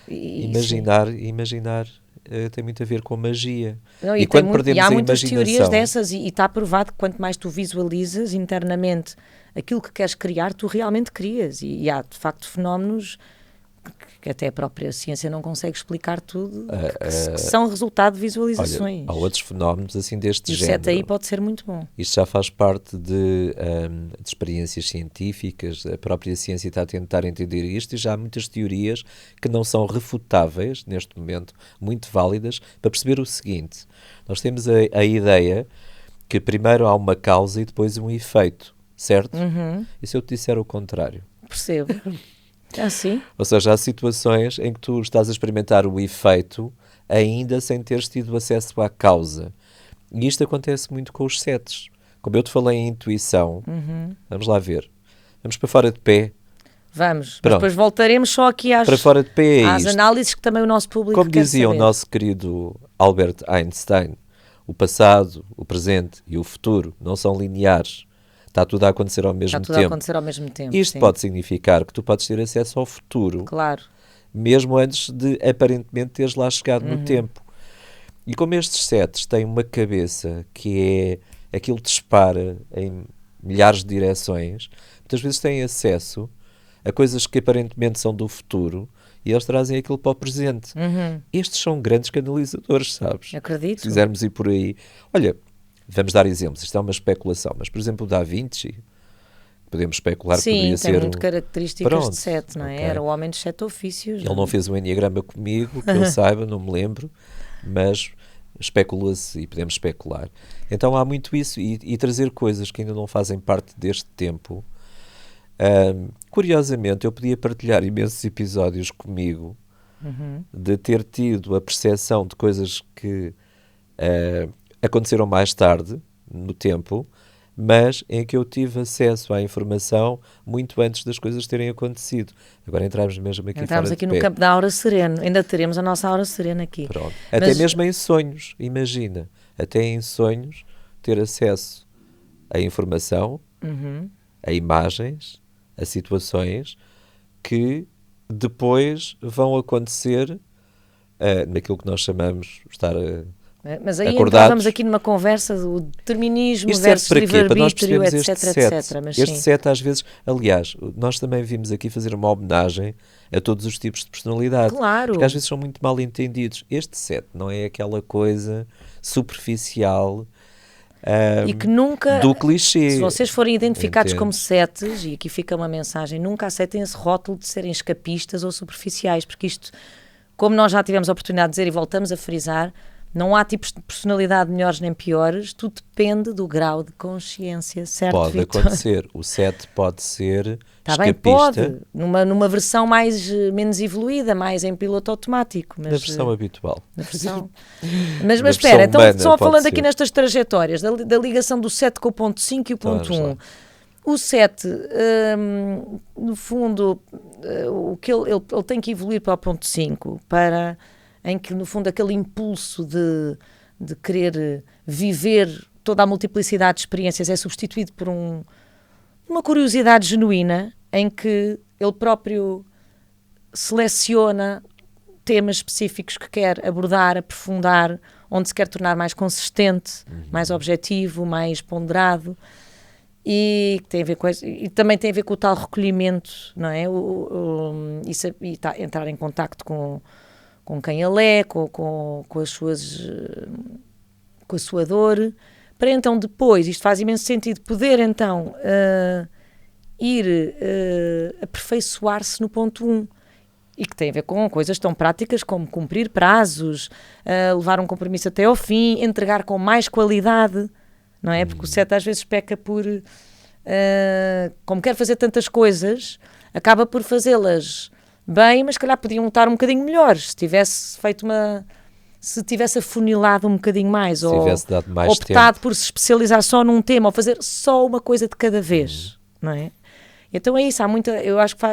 Imaginar tem muito a ver com magia. Não, e tem quando muito- perdemos há a muitas imaginação... teorias dessas e está provado que quanto mais tu visualizas internamente aquilo que queres criar, tu realmente crias. E há, de facto, fenómenos que até a própria ciência não consegue explicar tudo, que são resultado de visualizações. Olha, há outros fenómenos assim deste E o género. 7 aí pode ser muito bom. Isto já faz parte de experiências científicas, a própria ciência está a tentar entender isto e já há muitas teorias que não são refutáveis, neste momento, muito válidas, para perceber o seguinte. Nós temos a ideia que primeiro há uma causa e depois um efeito, certo? E se eu te disser o contrário? Percebo. Assim? Ou seja, há situações em que tu estás a experimentar o efeito ainda sem teres tido acesso à causa. E isto acontece muito com os 7. Como eu te falei em intuição, vamos lá ver. Vamos para fora de pé. Vamos. Mas Pronto. depois voltaremos só aqui Para fora de pé é às isto. análises que também o nosso público Como quer dizia o saber. nosso querido Albert Einstein, o passado, o presente e o futuro não são lineares. Está tudo a acontecer ao mesmo Está tudo a tempo. acontecer ao mesmo tempo. Isto sim. pode significar que tu podes ter acesso ao futuro, Claro. mesmo antes de aparentemente teres lá chegado no tempo. E como estes 7 têm uma cabeça que é aquilo que dispara em milhares de direções, muitas vezes têm acesso a coisas que aparentemente são do futuro e eles trazem aquilo para o presente. Estes são grandes canalizadores, sabes? Acredito. Se quisermos ir por aí. Olha, vamos dar exemplos, isto é uma especulação, mas por exemplo o Da Vinci, podemos especular que Sim, poderia tem ser muito características Pronto, de 7, não é? ok. Era o homem dos 7 ofícios. Ele não fez um enneagrama comigo, que eu saiba, não me lembro, mas especula-se e podemos especular. Então há muito isso e trazer coisas que ainda não fazem parte deste tempo. Curiosamente, eu podia partilhar imensos episódios comigo de ter tido a percepção de coisas que aconteceram mais tarde, no tempo, mas em que eu tive acesso à informação muito antes das coisas terem acontecido. Agora entramos mesmo aqui Entramos fora aqui de no pé. campo da aura serena. Ainda teremos a nossa aura serena aqui. Pronto. Até Mas- mesmo em sonhos, imagina. Até em sonhos ter acesso a informação, a imagens, a situações que depois vão acontecer naquilo que nós chamamos estar Mas aí acordados. entrávamos aqui numa conversa do determinismo Isto serve versus para quê? Para nós livre-arbítrio, percebermos etc, este set. etc. Mas Este sim. set às vezes, aliás, nós também vimos aqui fazer uma homenagem a todos os tipos de personalidade. Claro. Porque às vezes são muito mal entendidos. Este set não é aquela coisa superficial E que nunca, do clichê. se vocês forem identificados Entendes? como setes, e aqui fica uma mensagem, nunca aceitem esse rótulo de serem escapistas ou superficiais, porque isto, como nós já tivemos a oportunidade de dizer e voltamos a frisar, não há tipos de personalidade melhores nem piores, tudo depende do grau de consciência, certo, Pode Vítor? acontecer. O set pode ser Está bem, escapista pode, numa versão menos evoluída, mais em piloto automático. Mas, na versão habitual. na versão- mas Na espera, versão então humana, só pode falando ser. aqui nestas trajetórias, da ligação do 7 com o ponto 5 e o Então, ponto vamos 1. lá. O 7, no fundo, o que ele tem que evoluir para o ponto 5, em que, no fundo, aquele impulso de querer viver toda a multiplicidade de experiências é substituído por uma curiosidade genuína, em que ele próprio seleciona temas específicos que quer abordar, aprofundar, onde se quer tornar mais consistente, mais objetivo, mais ponderado, e que tem a ver com e também tem a ver com o tal recolhimento, não é? Entrar em contacto com quem ele é, com as suas, com a sua dor, para então depois, isto faz imenso sentido, poder então ir aperfeiçoar-se no ponto 1. E que tem a ver com coisas tão práticas como cumprir prazos, levar um compromisso até ao fim, entregar com mais qualidade, não é? Porque o 7 às vezes peca por, como quer fazer tantas coisas, acaba por fazê-las bem, mas se calhar podiam estar um bocadinho melhores, se tivesse afunilado um bocadinho mais, Se ou tivesse dado mais optado tempo. por se especializar só num tema, ou fazer só uma coisa de cada vez, não é? Então é isso, eu acho que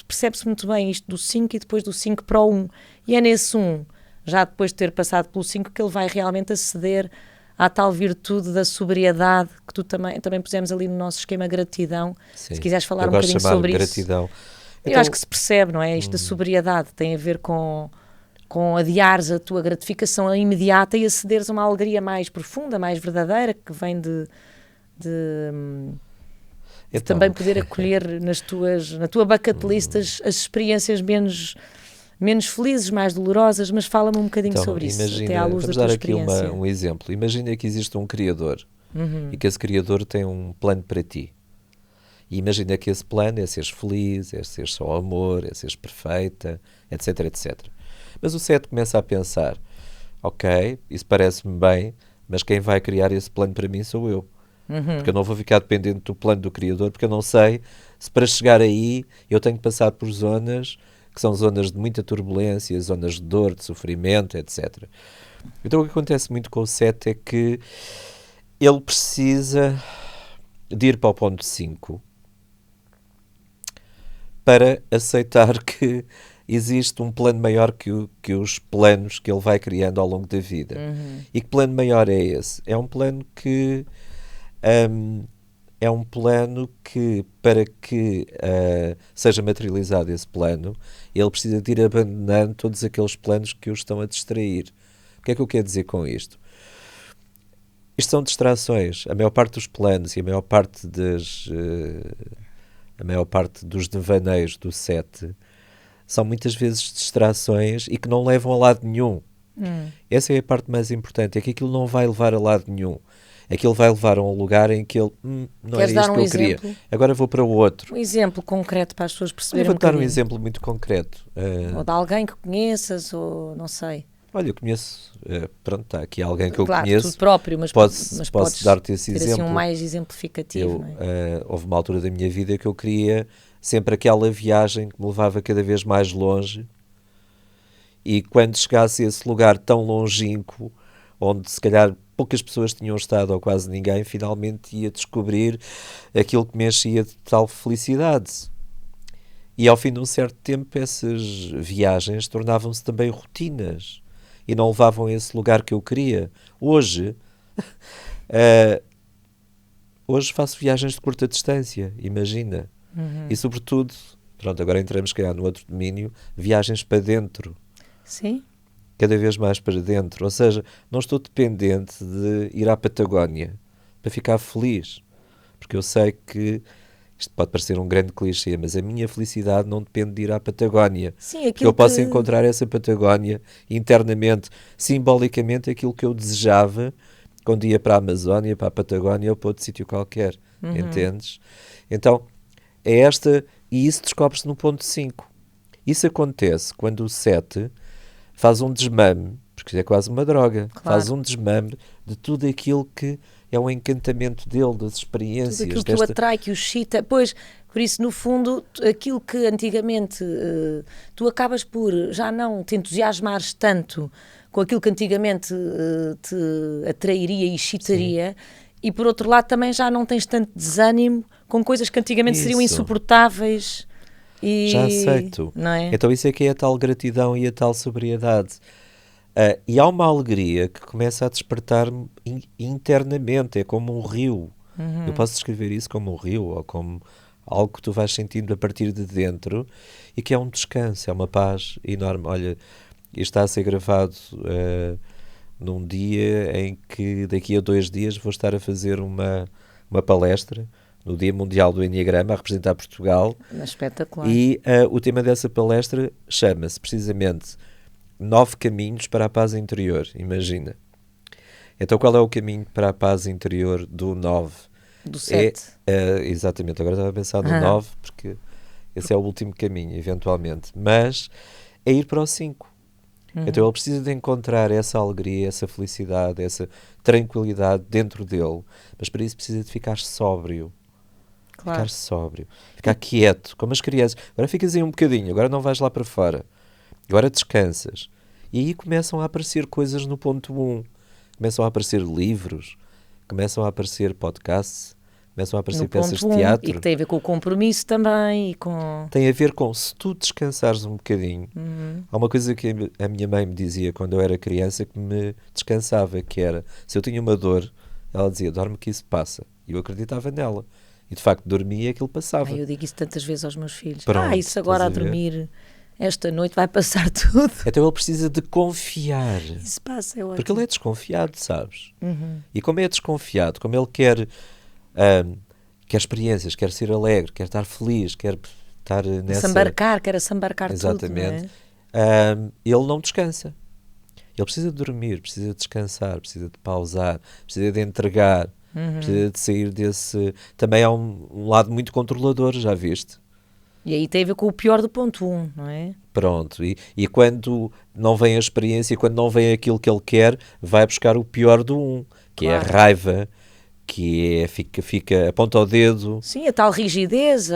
percebe-se muito bem isto do 5 e depois do 5 para o 1. E é nesse 1, já depois de ter passado pelo 5, que ele vai realmente aceder à tal virtude da sobriedade que tu também pusemos ali no nosso esquema gratidão. Sim. Se quiseres falar Eu um gosto de bocadinho chamar sobre isso. gratidão. Eu Então, acho que se percebe, não é? Isto da sobriedade tem a ver com adiares a tua gratificação imediata e acederes a uma alegria mais profunda, mais verdadeira, que vem de então, também poder acolher na tua bucket list as experiências menos felizes, mais dolorosas, mas fala-me um bocadinho então, sobre isso, imagina, até à luz da vamos tua dar aqui experiência. um exemplo. Imagina que existe um criador e que esse criador tem um plano para ti. E imagina que esse plano é seres feliz, é seres só amor, é seres perfeita, etc, etc. Mas o 7 começa a pensar, ok, isso parece-me bem, mas quem vai criar esse plano para mim sou eu. Porque eu não vou ficar dependente do plano do criador, porque eu não sei se para chegar aí eu tenho que passar por zonas que são zonas de muita turbulência, zonas de dor, de sofrimento, etc. Então o que acontece muito com o 7 é que ele precisa de ir para o ponto 5 para aceitar que existe um plano maior que os planos que ele vai criando ao longo da vida. E que plano maior é esse? É um plano que para que seja materializado esse plano, ele precisa de ir abandonando todos aqueles planos que o estão a distrair. O que é que eu quero dizer com isto? Isto são distrações. A maior parte dos planos e a maior parte a maior parte dos devaneios do 7 são muitas vezes distrações e que não levam a lado nenhum. Essa é a parte mais importante, é que aquilo não vai levar a lado nenhum. Aquilo vai levar a um lugar em que ele, não Queres era dar isto que eu exemplo? queria, agora vou para o outro. Um exemplo concreto para as pessoas Eu perceberem vou dar um bocadinho. exemplo muito concreto. Ou de alguém que conheças, ou não sei. Olha, eu conheço, pronto, está aqui alguém que eu Claro, conheço. tu próprio, mas Posso podes dar-te esse ter exemplo. assim um mais exemplificativo, Eu, não é? houve uma altura da minha vida que eu queria sempre aquela viagem que me levava cada vez mais longe, e quando chegasse a esse lugar tão longínquo, onde se calhar poucas pessoas tinham estado ou quase ninguém, finalmente ia descobrir aquilo que me enchia de tal felicidade. E ao fim de um certo tempo essas viagens tornavam-se também rotinas e não levavam a esse lugar que eu queria. Hoje, hoje faço viagens de curta distância, imagina. E sobretudo, pronto, agora entramos, se calhar, no outro domínio, viagens para dentro. Sim? Cada vez mais para dentro. Ou seja, não estou dependente de ir à Patagónia para ficar feliz. Porque eu sei que, isto pode parecer um grande clichê, mas a minha felicidade não depende de ir à Patagónia. Sim, Porque aquilo eu posso que... encontrar essa Patagónia internamente, simbolicamente, aquilo que eu desejava quando ia para a Amazónia, para a Patagónia ou para outro sítio qualquer. Entendes? Então, é esta, e isso descobre-se no ponto 5. Isso acontece quando o 7 faz um desmame, porque isso é quase uma droga, Claro. faz um desmame de tudo aquilo que é o encantamento dele, das experiências. Tudo aquilo que o atrai, que o excita. Pois, por isso, no fundo, aquilo que antigamente tu acabas por já não te entusiasmares tanto com aquilo que antigamente te atrairia e excitaria, e por outro lado também já não tens tanto desânimo com coisas que antigamente seriam Isso. insuportáveis. E, Já aceito. não é? Então isso é que é a tal gratidão e a tal sobriedade. E há uma alegria que começa a despertar-me internamente, é como um rio. Eu posso descrever isso como um rio, ou como algo que tu vais sentindo a partir de dentro, e que é um descanso, é uma paz enorme. Olha, isto está a ser gravado num dia em que daqui a 2 dias vou estar a fazer uma palestra no Dia Mundial do Enneagrama, a representar Portugal. Espetacular. E o tema dessa palestra chama-se precisamente 9 caminhos para a paz interior, imagina. Então qual é o caminho para a paz interior do 9? Do 7. Exatamente, agora estava a pensar no 9, porque esse é o último caminho, eventualmente. Mas é ir para o 5. Então ele precisa de encontrar essa alegria, essa felicidade, essa tranquilidade dentro dele. Mas para isso precisa de ficar sóbrio. Claro. Ficar sóbrio, ficar quieto, como as crianças. Agora ficas aí um bocadinho, agora não vais lá para fora. Agora descansas. E aí começam a aparecer coisas no ponto 1. Começam a aparecer livros, começam a aparecer podcasts, começam a aparecer No peças ponto de 1, teatro. e que tem a ver com o compromisso também, e com... Tem a ver com, se tu descansares um bocadinho, há uma coisa que a minha mãe me dizia quando eu era criança que me descansava, que era, se eu tinha uma dor, ela dizia, dorme que isso passa. E eu acreditava nela. E de facto dormia e aquilo passava. Eu digo isso tantas vezes aos meus filhos. Pronto, Isso agora a estás a ver? dormir esta noite vai passar tudo. Então ele precisa de confiar. Isso passa, é ótimo. Porque ele é desconfiado, sabes? E como é desconfiado, como ele quer experiências, quer ser alegre, quer estar feliz, quer estar nessa... Sambarcar, que era sambarcar Exatamente. tudo, não é? Ele não descansa. Ele precisa de dormir, precisa de descansar, precisa de pausar, precisa de entregar, precisa de sair desse... Também há um lado muito controlador, já viste? E aí tem a ver com o pior do ponto 1, não é? Pronto, e quando não vem a experiência, quando não vem aquilo que ele quer, vai buscar o pior do 1, que é a raiva, que é, fica aponta o dedo. Sim, a tal rigidez.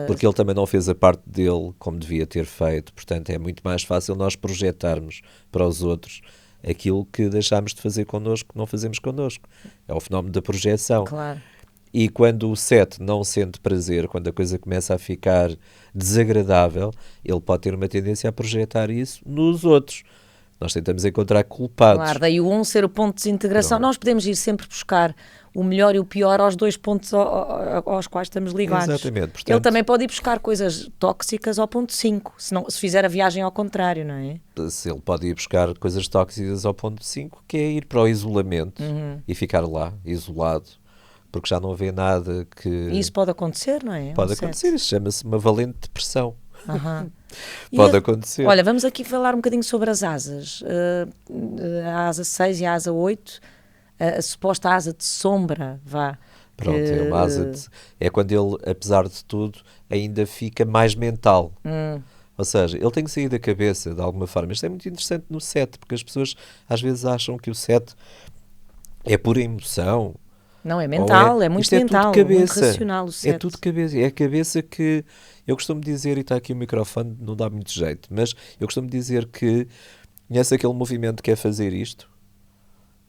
Porque ele também não fez a parte dele como devia ter feito, portanto é muito mais fácil nós projetarmos para os outros aquilo que deixámos de fazer connosco, que não fazemos connosco. É o fenómeno da projeção. Claro. E quando o 7 não sente prazer, quando a coisa começa a ficar desagradável, ele pode ter uma tendência a projetar isso nos outros. Nós tentamos encontrar culpados. Claro, daí o 1 ser o ponto de desintegração. Pronto. Nós podemos ir sempre buscar o melhor e o pior aos 2 pontos aos quais estamos ligados. Exatamente. Portanto, Ele também pode ir buscar coisas tóxicas ao ponto 5, se fizer a viagem ao contrário, não é? se ele pode ir buscar coisas tóxicas ao ponto 5, que é ir para o isolamento e ficar lá, isolado, porque já não vê nada que... E isso pode acontecer, não é? Pode Um sete. acontecer, isso chama-se uma valente depressão. Aham. E Pode acontecer. Olha, vamos aqui falar um bocadinho sobre as asas. A asa 6 e a asa 8, a suposta asa de sombra, vá. Pronto, é uma asa é quando ele, apesar de tudo, ainda fica mais mental. Ou seja, ele tem que sair da cabeça de alguma forma. Isto é muito interessante no 7, porque as pessoas às vezes acham que o 7 é pura emoção. Não, é mental, é muito Isto mental, tudo cabeça. muito racional o 7. É tudo cabeça. É a cabeça que, eu costumo dizer, e está aqui o microfone, não dá muito jeito, mas eu costumo dizer que conhece aquele movimento que é fazer isto?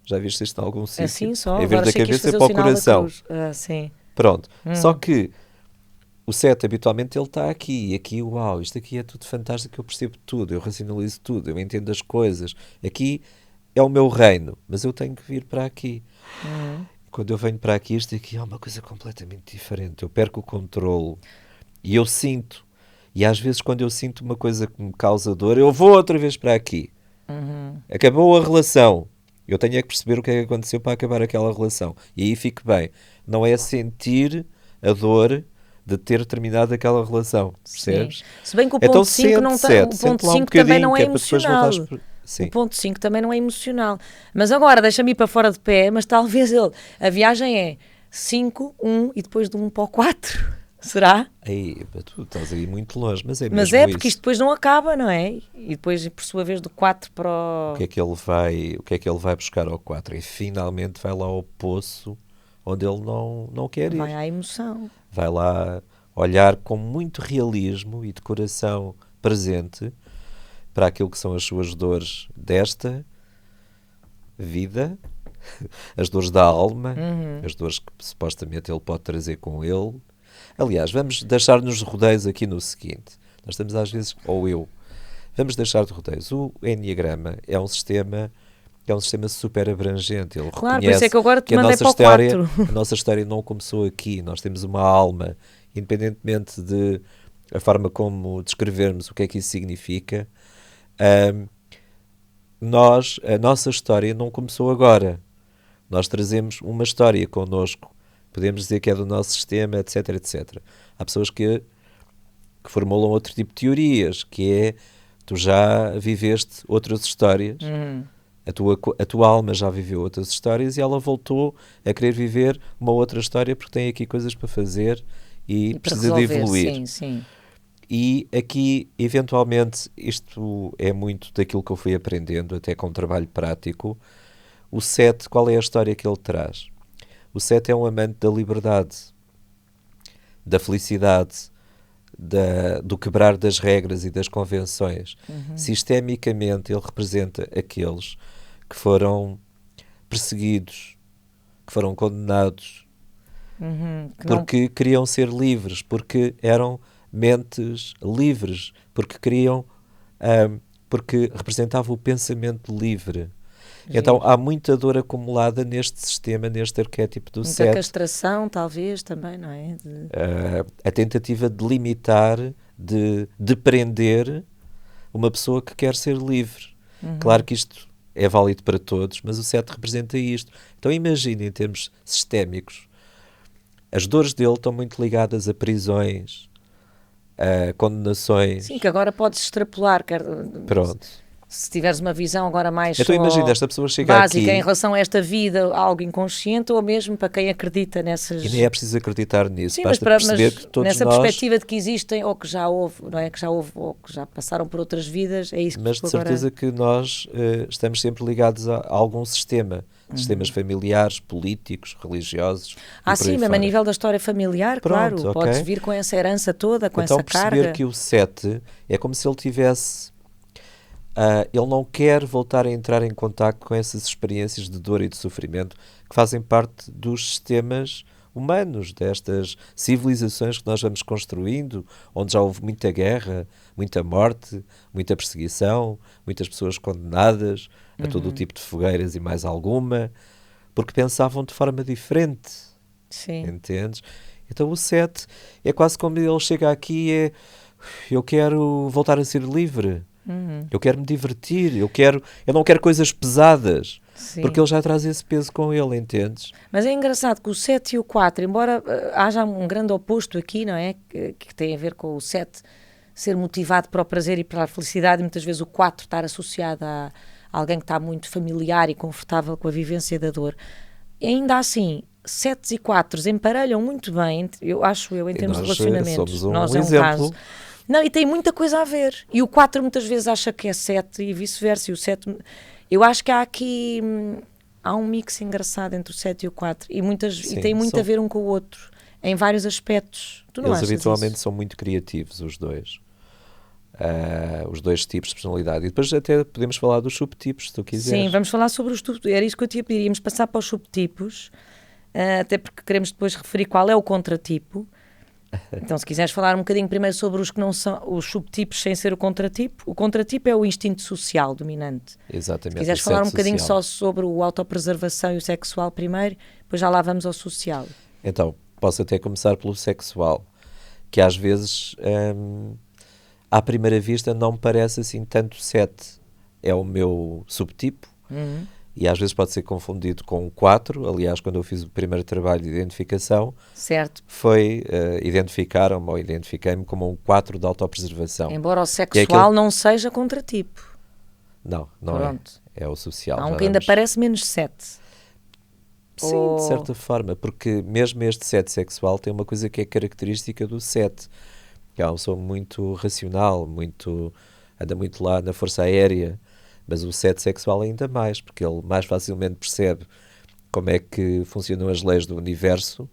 Já viste isto em algum sítio? Assim só, É ver agora da achei que ias cabeça fazer para o sinal da coração. cruz. Sim. Pronto. Só que o 7, habitualmente, ele está aqui. E aqui, uau, isto aqui é tudo fantástico, eu percebo tudo, eu racionalizo tudo, eu entendo as coisas. Aqui é o meu reino, mas eu tenho que vir para aqui. Quando eu venho para aqui, isto aqui é uma coisa completamente diferente. Eu perco o controle e eu sinto. E às vezes, quando eu sinto uma coisa que me causa dor, eu vou outra vez para aqui. Acabou a relação. Eu tenho é que perceber o que é que aconteceu para acabar aquela relação. E aí fico bem. Não é sentir a dor de ter terminado aquela relação. Percebes? Sim. Se bem que o Então ponto 5 não sente, tem, o sente ponto lá um 5 também bocadinho, não que é para depois emocional. voltares Sim. O ponto 5 também não é emocional. Mas agora, deixa-me ir para fora de pé, mas talvez a viagem é 5, 1 e depois de 1 para o 4. Será? Aí, tu estás aí muito longe, mas é Mas mesmo é porque isso. isto depois não acaba, não é? E depois, por sua vez, do 4 para o... O que é que ele vai buscar ao 4? E finalmente vai lá ao poço onde ele não quer ir. Vai à emoção. Vai lá olhar com muito realismo e de coração presente para aquilo que são as suas dores desta vida, as dores da alma, as dores que supostamente ele pode trazer com ele. Aliás, vamos deixar-nos de rodeios aqui no seguinte. Nós estamos às vezes, ou eu, vamos deixar de rodeios. O Enneagrama é um sistema super abrangente. Ele Claro, por reconhece isso é que agora te que a mandei nossa para o história, 4. a nossa história não começou aqui. Nós temos uma alma, independentemente de a forma como descrevermos o que é que isso significa. A nossa história não começou agora. Nós trazemos uma história connosco. Podemos dizer que é do nosso sistema, etc, etc. Há pessoas que formulam outro tipo de teorias, que é, tu já viveste outras histórias, a tua alma já viveu outras histórias e ela voltou a querer viver uma outra história porque tem aqui coisas para fazer e para precisa de resolver, evoluir. sim, sim. E aqui, eventualmente, isto é muito daquilo que eu fui aprendendo, até com trabalho prático. O 7, qual é a história que ele traz? O 7 é um amante da liberdade, da felicidade, do quebrar das regras e das convenções. Sistemicamente, ele representa aqueles que foram perseguidos, que foram condenados, porque queriam ser livres, porque eram mentes livres, porque queriam, porque representava o pensamento livre. Então há muita dor acumulada neste sistema, neste arquétipo do Muita 7. castração, talvez, também, não é? A tentativa de limitar, de prender uma pessoa que quer ser livre. Claro que isto é válido para todos, mas o 7 representa isto. Então imagine, em termos sistémicos, as dores dele estão muito ligadas a prisões, a condenações. Sim, que agora podes extrapolar. Pronto. Se tiveres uma visão agora mais Então imagina, esta pessoa chega básica aqui em relação a esta vida, algo inconsciente, ou mesmo para quem acredita nessas... e nem é preciso acreditar nisso. Sim, basta mas perceber que todos nessa nós... perspectiva de que existem, ou que já houve, não é? Que já houve, ou que já passaram por outras vidas, é isso que Mas tu de certeza agora... que nós estamos sempre ligados a algum sistema. Sistemas familiares, políticos, religiosos. E por Sim, aí mesmo a fora. nível da história familiar, Pronto, claro. ok. Podes vir com essa herança toda, com Então essa perceber carga. que o 7 é como se ele tivesse... ele não quer voltar a entrar em contacto com essas experiências de dor e de sofrimento que fazem parte dos sistemas humanos, destas civilizações que nós vamos construindo, onde já houve muita guerra, muita morte, muita perseguição, muitas pessoas condenadas a todo o tipo de fogueiras e mais alguma, porque pensavam de forma diferente. Sim. Entendes? Então o 7 é quase como ele chega aqui eu quero voltar a ser livre. Eu quero me divertir, eu não quero coisas pesadas, Sim. porque ele já traz esse peso com ele, entendes? Mas é engraçado que o 7 e o 4, embora haja um grande oposto aqui, não é? Que tem a ver com o 7 ser motivado para o prazer e para a felicidade, e muitas vezes o 4 estar associado a alguém que está muito familiar e confortável com a vivência da dor. E ainda assim, 7 e 4 emparelham muito bem, em termos de relacionamentos. Somos um Nós é um exemplo. caso. Não, e tem muita coisa a ver. E o 4 muitas vezes acha que é 7 e vice-versa. E o 7, eu acho que há aqui há um mix engraçado entre o 7 e o 4 e Sim, tem muito a ver um com o outro em vários aspectos. Tu não Eles achas habitualmente isso? são muito criativos, os dois. Os dois tipos de personalidade. E depois até podemos falar dos subtipos, se tu quiseres. Sim, vamos falar sobre os subtipos. Era isso que eu te ia pedir. Íamos passar para os subtipos, até porque queremos depois referir qual é o contratipo. Então, se quiseres falar um bocadinho primeiro sobre os que não são os subtipos sem ser o contratipo é o instinto social dominante. Exatamente. Se quiseres o falar um sexo bocadinho social. só sobre o autopreservação e o sexual primeiro, depois já lá vamos ao social. Então, posso até começar pelo sexual, que às vezes, à primeira vista, não me parece assim tanto 7. É o meu subtipo, e às vezes pode ser confundido com o 4. Aliás, quando eu fiz o primeiro trabalho de identificação, Certo. foi, identificaram-me ou identifiquei-me como um 4 de autopreservação. Embora o é sexual aquele- não seja contratipo. Não Pronto. é. É o social. Há um já que ainda vamos- parece menos 7. Sim, Ou- de certa forma, porque mesmo este 7 sexual tem uma coisa que é característica do 7, que é uma pessoa muito racional, anda muito lá na força aérea, mas o 7 sexual ainda mais, porque ele mais facilmente percebe como é que funcionam as leis do universo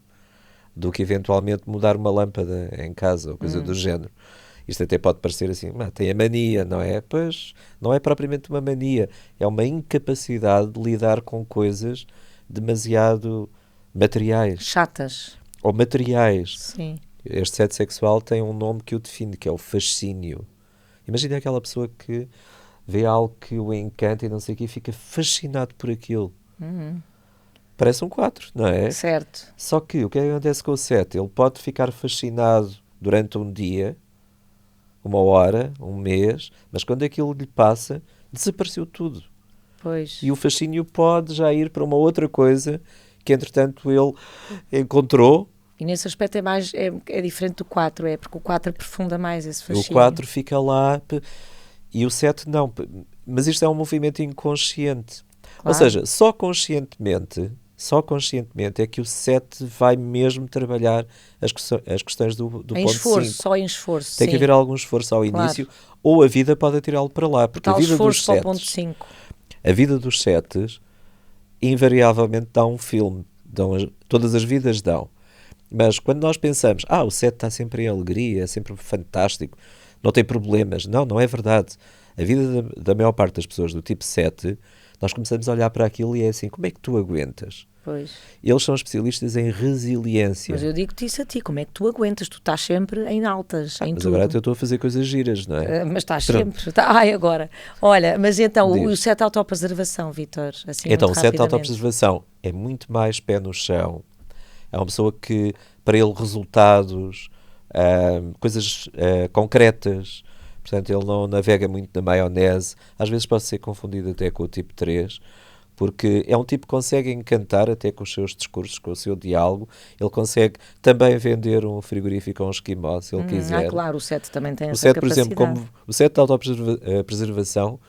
do que eventualmente mudar uma lâmpada em casa ou coisa do género. Isto até pode parecer assim, tem a mania, não é? Pois, não é propriamente uma mania, é uma incapacidade de lidar com coisas demasiado materiais, Chatas. ou materiais. Sim. Este 7 sexual tem um nome que o define, que é o fascínio. Imagina aquela pessoa que vê algo que o encanta e não sei o quê e fica fascinado por aquilo. Parece um 4, não é? Certo. Só que o que acontece com o 7? Ele pode ficar fascinado durante um dia, uma hora, um mês, mas quando aquilo lhe passa, desapareceu tudo. Pois. E o fascínio pode já ir para uma outra coisa que, entretanto, ele encontrou. E nesse aspecto é diferente do 4, porque o 4 aprofunda mais esse fascínio. O 4 fica lá e o 7 não. Mas isto é um movimento inconsciente. Ou Claro. seja, só conscientemente é que o 7 vai mesmo trabalhar as questões do Em ponto esforço, 5. só em esforço. Tem que sim. haver algum esforço ao Claro. início, ou a vida pode atirá-lo para lá. Porque Tal a vida esforço dos para o 7, ponto 5. a vida dos 7 invariavelmente dá um filme. Todas as vidas dão. Mas quando nós pensamos, o 7 está sempre em alegria, é sempre fantástico, não tem problemas. Não é verdade. A vida da maior parte das pessoas do tipo 7, nós começamos a olhar para aquilo e é assim, como é que tu aguentas? Pois. Eles são especialistas em resiliência. Mas eu digo-te isso a ti, como é que tu aguentas? Tu estás sempre em altas, em Mas tudo. agora eu estou a fazer coisas giras, não é? Mas estás Pronto. sempre. Agora. Olha, mas então, o Diz. 7 autopreservação, Vítor, assim Então, o muito 7 de rapidamente. autopreservação é muito mais pé no chão. É uma pessoa que, para ele, resultados, coisas concretas. Portanto, ele não navega muito na maionese. Às vezes pode ser confundido até com o tipo 3, porque é um tipo que consegue encantar até com os seus discursos, com o seu diálogo. Ele consegue também vender um frigorífico a um esquimó, se ele quiser. Claro, o 7 também tem O essa 7, por capacidade. exemplo, como o 7 de autopreservação,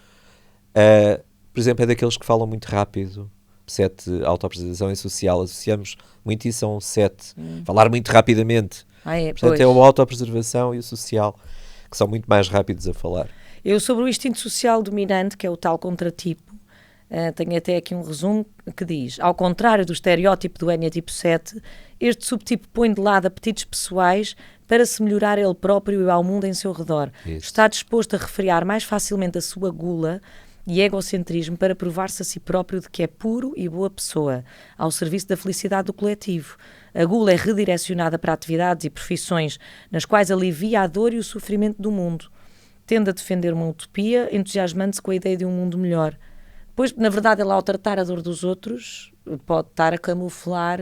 por exemplo, é daqueles que falam muito rápido. 7 de autopreservação e social, associamos muito isso a um 7. Falar muito rapidamente. Portanto, Pois. é a autopreservação e o social, que são muito mais rápidos a falar. Eu, sobre o instinto social dominante, que é o tal contratipo, tenho até aqui um resumo que diz: ao contrário do estereótipo do N tipo 7, este subtipo põe de lado apetites pessoais para se melhorar ele próprio e ao mundo em seu redor. Isso. Está disposto a refrear mais facilmente a sua gula e egocentrismo para provar-se a si próprio de que é puro e boa pessoa, ao serviço da felicidade do coletivo. A gula é redirecionada para atividades e profissões nas quais alivia a dor e o sofrimento do mundo. Tende a defender uma utopia, entusiasmando-se com a ideia de um mundo melhor. Pois, na verdade, ele, ao tratar a dor dos outros, pode estar a camuflar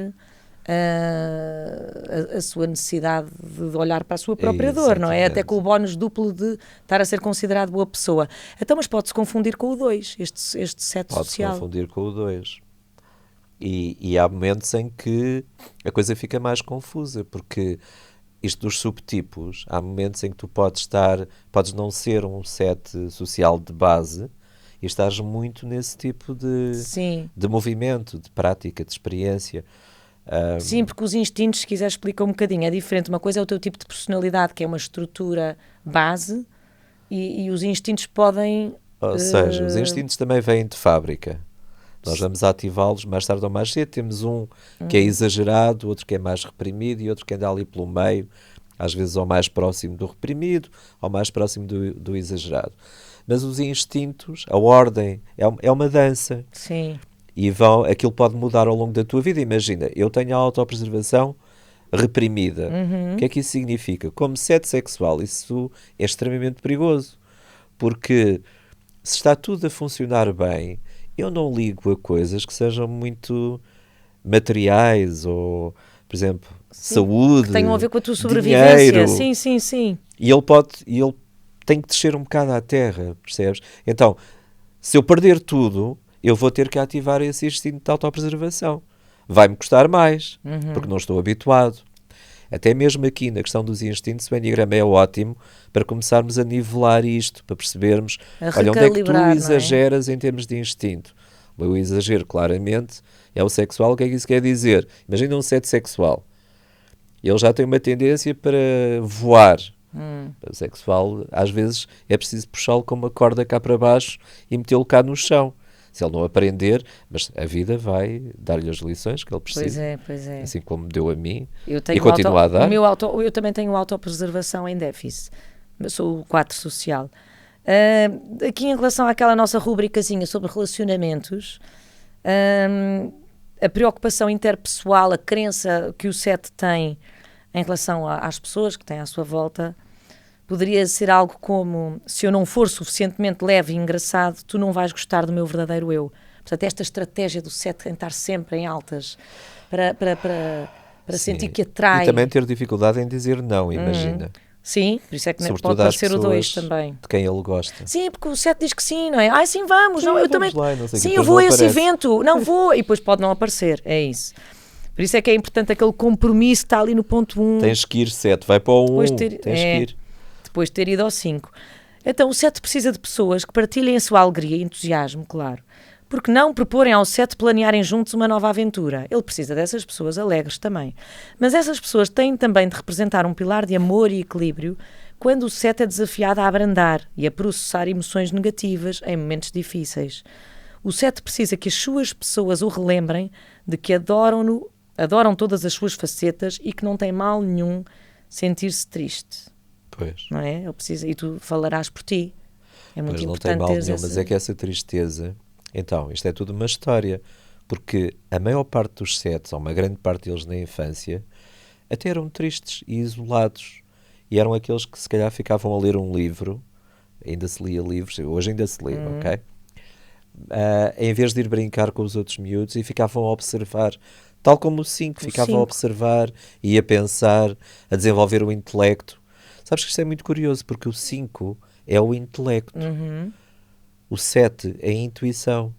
a sua necessidade de olhar para a sua própria dor, não é? Exatamente. Até com o bónus duplo de estar a ser considerado boa pessoa. Então, mas pode-se confundir com o 2, este 7 Pode-se social. confundir com o 2. E há momentos em que a coisa fica mais confusa, porque isto dos subtipos, há momentos em que tu podes não ser um 7 social de base e estás muito nesse tipo Sim. de movimento, de prática, de experiência. Sim, porque os instintos, se quiser explicar um bocadinho, é diferente. Uma coisa é o teu tipo de personalidade, que é uma estrutura base, e os instintos podem... Ou seja, os instintos também vêm de fábrica. Nós vamos ativá-los mais tarde ou mais cedo. Temos um que é exagerado, outro que é mais reprimido e outro que anda ali pelo meio, às vezes ao mais próximo do reprimido, ao mais próximo do exagerado. Mas os instintos, a ordem, é uma dança. Sim. E aquilo pode mudar ao longo da tua vida. Imagina, eu tenho a autopreservação reprimida. O que é que isso significa? Como 7 sexual, isso é extremamente perigoso. Porque se está tudo a funcionar bem, eu não ligo a coisas que sejam muito materiais ou, por exemplo, saúde, Que tenham a ver com a tua sobrevivência. dinheiro. Sim, sim, sim. E ele tem que descer um bocado à terra, percebes? Então, se eu perder tudo, eu vou ter que ativar esse instinto de autopreservação. Vai-me custar mais, porque não estou habituado. Até mesmo aqui, na questão dos instintos, o Enneagrama é ótimo para começarmos a nivelar isto, para percebermos, olha, onde é que tu recalibrar, não é? exageras em termos de instinto. O meu exagero, claramente, é o sexual. O que é que isso quer dizer? Imagina um 7 sexual. Ele já tem uma tendência para voar. O sexual, às vezes, é preciso puxá-lo com uma corda cá para baixo e metê-lo cá no chão. Se ele não aprender, mas a vida vai dar-lhe as lições que ele precisa. Pois é. Assim como deu a mim Eu tenho e continua a dar. eu também tenho autopreservação em déficit. Eu sou o 4 social. Aqui em relação àquela nossa rubricazinha sobre relacionamentos, a preocupação interpessoal, a crença que o 7 tem em relação às pessoas que têm à sua volta, poderia ser algo como: se eu não for suficientemente leve e engraçado, tu não vais gostar do meu verdadeiro eu. Portanto, esta estratégia do 7 em estar sempre em altas para sentir que atrai. E também ter dificuldade em dizer não, imagina. Sim, por isso é que Sobretudo pode às parecer o 2 pessoas também. de quem ele gosta. Sim, porque o 7 diz que sim, não é? Ai, sim, vamos. Não, eu vamos também. lá, não sei o quê, Sim, eu depois vou a não esse aparece. evento. Não vou. E depois pode não aparecer. É isso. Por isso é que é importante aquele compromisso que está ali no ponto 1. Tens que ir 7, vai para o 1, Depois de ter- tens é. que ir. Depois de ter ido ao 5. Então, o 7 precisa de pessoas que partilhem a sua alegria e entusiasmo, claro. Porque não proporem ao 7 planearem juntos uma nova aventura? Ele precisa dessas pessoas alegres também. Mas essas pessoas têm também de representar um pilar de amor e equilíbrio quando o 7 é desafiado a abrandar e a processar emoções negativas em momentos difíceis. O 7 precisa que as suas pessoas o relembrem de que adoram todas as suas facetas e que não tem mal nenhum sentir-se triste. Pois. Não é? Ele precisa, e tu falarás por ti. É muito Pois não tem importante mal teres nenhum, essa... mas é que essa tristeza... Então, isto é tudo uma história, porque a maior parte dos 7, ou uma grande parte deles na infância, até eram tristes e isolados. E eram aqueles que se calhar ficavam a ler um livro, ainda se lia livros, hoje ainda se lê, ok? Em vez de ir brincar com os outros miúdos, e ficavam a observar, tal como o 5, ficavam a observar e a pensar, a desenvolver o intelecto. Sabes que isto é muito curioso, porque o 5 é o intelecto. O 7 é a intuição.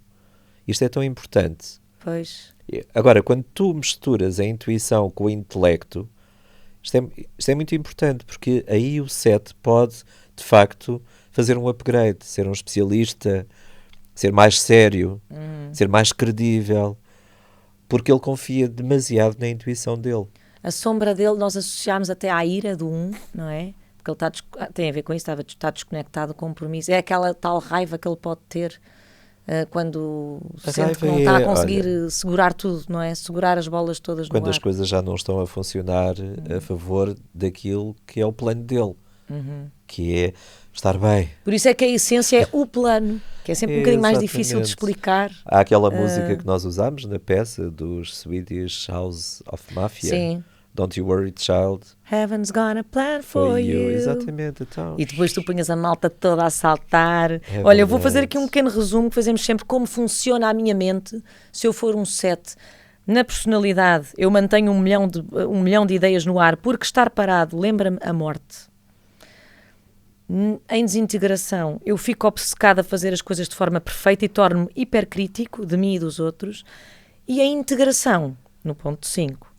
Isto é tão importante. Pois. Agora, quando tu misturas a intuição com o intelecto, isto é muito importante, porque aí o 7 pode, de facto, fazer um upgrade, ser um especialista, ser mais sério, ser mais credível, porque ele confia demasiado na intuição dele. A sombra dele nós associámos até à ira do 1, não é? Porque ele tem a ver com isso, está desconectado do compromisso. É aquela tal raiva que ele pode ter quando sente que não está a conseguir segurar tudo, não é? Segurar as bolas todas no ar. Quando as coisas já não estão a funcionar a favor daquilo que é o plano dele, que é estar bem. Por isso é que a essência é o plano, que é sempre um bocadinho mais difícil de explicar. Há aquela música que nós usamos na peça dos Swedish House of Mafia. Sim. Don't You Worry, Child. Heaven's got a plan for you. Exatamente, então. E depois tu punhas a malta toda a saltar. Olha, eu vou fazer aqui um pequeno resumo que fazemos sempre como funciona a minha mente se eu for um 7. Na personalidade, eu mantenho um milhão de ideias no ar, porque estar parado lembra-me a morte. Em desintegração, eu fico obcecada a fazer as coisas de forma perfeita e torno-me hipercrítico de mim e dos outros. E a integração, no ponto 5,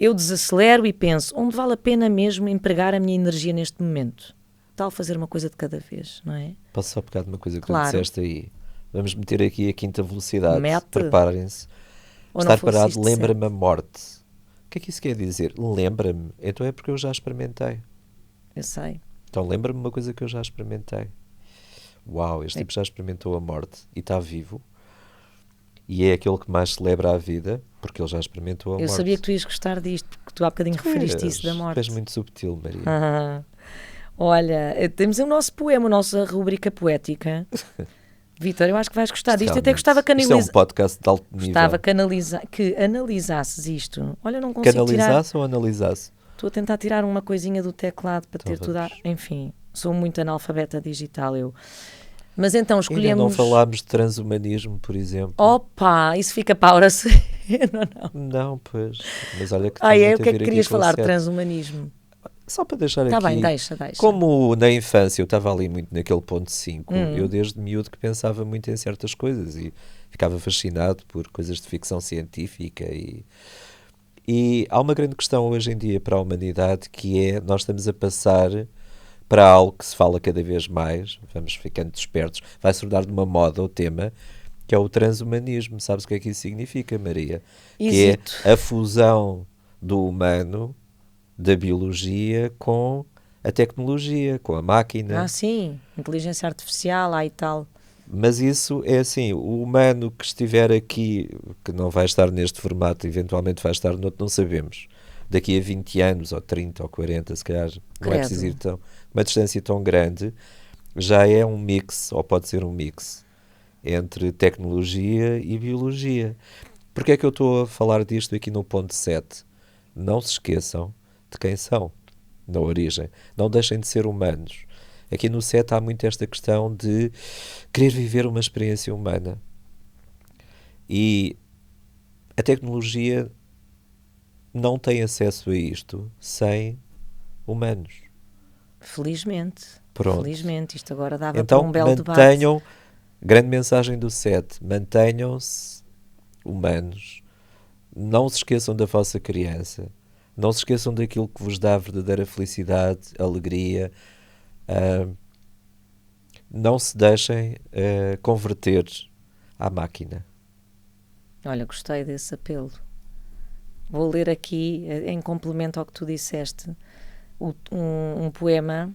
eu desacelero e penso onde vale a pena mesmo empregar a minha energia neste momento. Tal fazer uma coisa de cada vez, não é? Posso só pegar de uma coisa que Claro. tu disseste aí? Vamos meter aqui a quinta velocidade. Mete. Preparem-se. Ou não Estar fosse parado isto lembra-me a morte. O que é que isso quer dizer? Lembra-me. Então é porque eu já experimentei. Eu sei. Então lembra-me uma coisa que eu já experimentei. Uau, este tipo já experimentou a morte e está vivo. E é aquele que mais celebra a vida, porque ele já experimentou a Eu morte. sabia que tu ias gostar disto, porque tu há bocadinho referiste isso da morte. És muito subtil, Maria. Olha, temos o nosso poema, a nossa rubrica poética. Vítor, eu acho que vais gostar disto. Até Realmente. gostava que Isto é um podcast de alto nível. Gostava que analisasses isto. Olha, não consigo tirar. Canalizasse ou analisasse? Estou a tentar tirar uma coisinha do teclado para Então ter tudo. vamos. Enfim, sou muito analfabeta digital eu. Mas então Ainda escolhemos. não falámos de transhumanismo, por exemplo. Opa, isso fica para a hora serena, não. Não, pois. Mas olha que Ah, tem é? muito O que é a que ver querias aqui com o falar de set. transhumanismo? Só para deixar Está aqui. bem, deixa. Como na infância eu estava ali muito naquele ponto 5, Hum. eu desde miúdo que pensava muito em certas coisas e ficava fascinado por coisas de ficção científica e há uma grande questão hoje em dia para a humanidade, que é: nós estamos a passar para algo que se fala cada vez mais, vamos ficando despertos, vai se tornar de uma moda o tema, que é o transhumanismo. Sabes o que é que isso significa, Maria? Hesito. Que é a fusão do humano, da biologia, com a tecnologia, com a máquina. Ah, sim, inteligência artificial, e tal. Mas isso é assim: o humano que estiver aqui, que não vai estar neste formato, eventualmente vai estar noutro, não sabemos. Daqui a 20 anos, ou 30, ou 40, se calhar, não é preciso ir uma distância tão grande, já é um mix, ou pode ser um mix, entre tecnologia e biologia. Porquê é que eu estou a falar disto aqui no ponto 7? Não se esqueçam de quem são, na origem. Não deixem de ser humanos. Aqui no 7 há muito esta questão de querer viver uma experiência humana. E a tecnologia não tem acesso a isto sem humanos. Felizmente. Pronto. Felizmente. Isto agora dava Então para um belo debate. mantenham, grande mensagem do 7, mantenham-se humanos. Não se esqueçam da vossa criança. Não se esqueçam daquilo que vos dá verdadeira felicidade, alegria. Não se deixem converter à máquina. Olha, gostei desse apelo. Vou ler aqui, em complemento ao que tu disseste, um poema,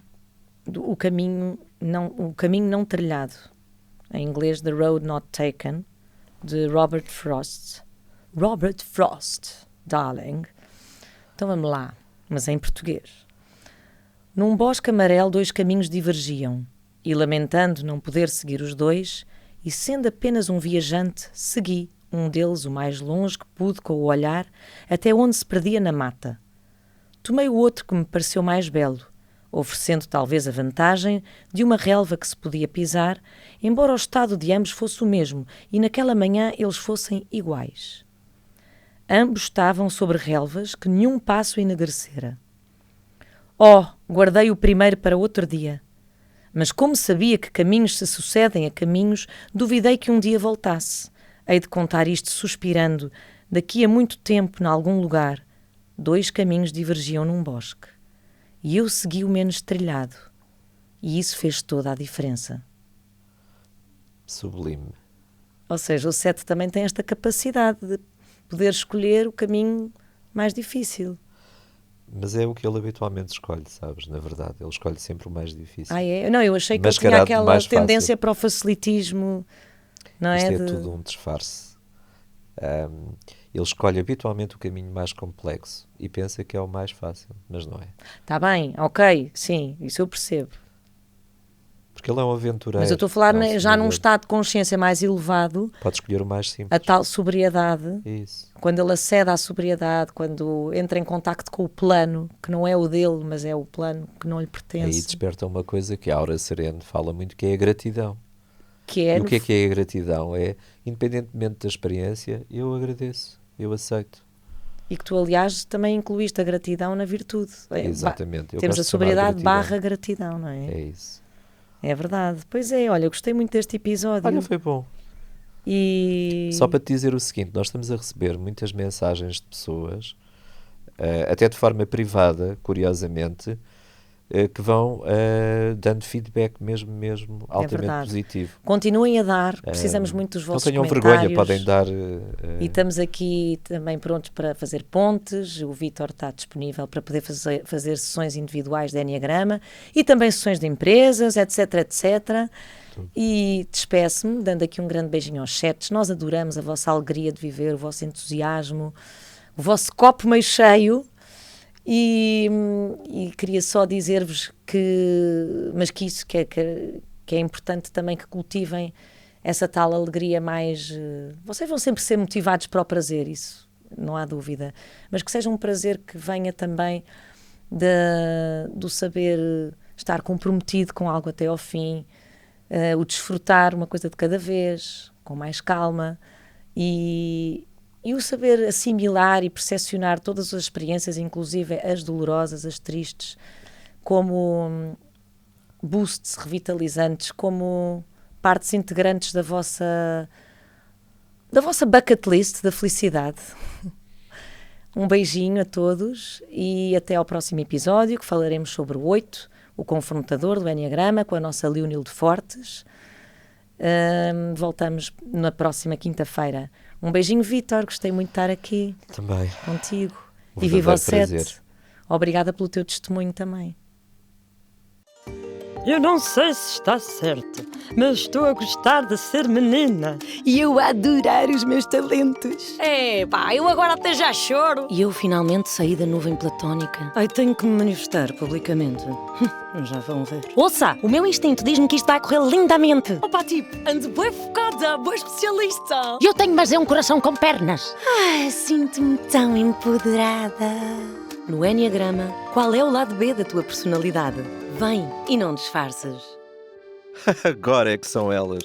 o caminho não trilhado, em inglês The Road Not Taken, de Robert Frost. Robert Frost, darling. Então vamos lá, mas em português. Num bosque amarelo 2 caminhos divergiam, e lamentando não poder seguir os 2, e sendo apenas um viajante, segui um deles o mais longe que pude com o olhar, até onde se perdia na mata. Tomei o outro que me pareceu mais belo, oferecendo talvez a vantagem de uma relva que se podia pisar, embora o estado de ambos fosse o mesmo e naquela manhã eles fossem iguais. Ambos estavam sobre relvas que nenhum passo enegrecera. Oh, guardei o primeiro para outro dia. Mas como sabia que caminhos se sucedem a caminhos, duvidei que um dia voltasse. Hei de contar isto suspirando, daqui a muito tempo, em algum lugar, 2 caminhos divergiam num bosque. E eu segui o menos trilhado. E isso fez toda a diferença. Sublime. Ou seja, o 7 também tem esta capacidade de poder escolher o caminho mais difícil. Mas é o que ele habitualmente escolhe, sabes? Na verdade, ele escolhe sempre o mais difícil. Ah, é? Não, eu achei que ele tinha Mascarado de aquela mais tendência fácil. para o facilitismo, não Isto é? é tudo um disfarce. Ele escolhe habitualmente o caminho mais complexo e pensa que é o mais fácil, mas não é. Está bem, ok, sim, isso eu percebo. Porque ele é um aventureiro. Mas eu estou a falar é um já num sonhador. estado de consciência mais elevado, Pode escolher o mais simples. a tal sobriedade, Isso. quando ele acede à sobriedade, quando entra em contacto com o plano, que não é o dele, mas é o plano que não lhe Aí pertence. desperta uma coisa que a Aura Sereno fala muito, que é a gratidão. Que é, E o que é a gratidão? É, independentemente da experiência, eu agradeço. eu aceito. E que tu, aliás, também incluíste a gratidão na virtude. Exatamente. Eu Temos gosto a de chamar sobriedade gratidão. / gratidão, não é? É isso. É verdade. Pois é, olha, eu gostei muito deste episódio. Olha, foi bom. E... Só para te dizer o seguinte, nós estamos a receber muitas mensagens de pessoas, até de forma privada, curiosamente, que vão dando feedback mesmo altamente verdade. positivo. Continuem a dar, precisamos muito dos Não vossos tenham comentários. vergonha, podem dar... E estamos aqui também prontos para fazer pontes. O Vítor está disponível para poder fazer sessões individuais de Enneagrama e também sessões de empresas, etc, etc. E despeço-me, dando aqui um grande beijinho aos chats. Nós adoramos a vossa alegria de viver, o vosso entusiasmo, o vosso copo meio cheio. E queria só dizer-vos que é importante também que cultivem essa tal alegria mais... vocês vão sempre ser motivados para o prazer, isso não há dúvida, mas que seja um prazer que venha também do saber estar comprometido com algo até ao fim, o desfrutar uma coisa de cada vez, com mais calma, e o saber assimilar e percepcionar todas as experiências, inclusive as dolorosas, as tristes, como boosts revitalizantes, como partes integrantes da vossa bucket list da felicidade. Um beijinho a todos e até ao próximo episódio, que falaremos sobre o 8, o confrontador do Enneagrama, com a nossa Leonilde Fortes. Voltamos na próxima quinta-feira. Um beijinho, Vítor, gostei muito de estar aqui Também. contigo. Um E viva o verdadeiro 7. Obrigada pelo teu testemunho também. Eu não sei se está certo, mas estou a gostar de ser menina. E eu a adorar os meus talentos. Eu agora até já choro. E eu finalmente saí da nuvem platónica. Ai, tenho que me manifestar publicamente. Já vão ver. Ouça, o meu instinto diz-me que isto vai correr lindamente. Opa, tipo, ando bem focada, boa especialista. Eu tenho, mas é um coração com pernas. Sinto-me tão empoderada. No Enneagrama, qual é o lado B da tua personalidade? Vem e não disfarces. Agora é que são elas.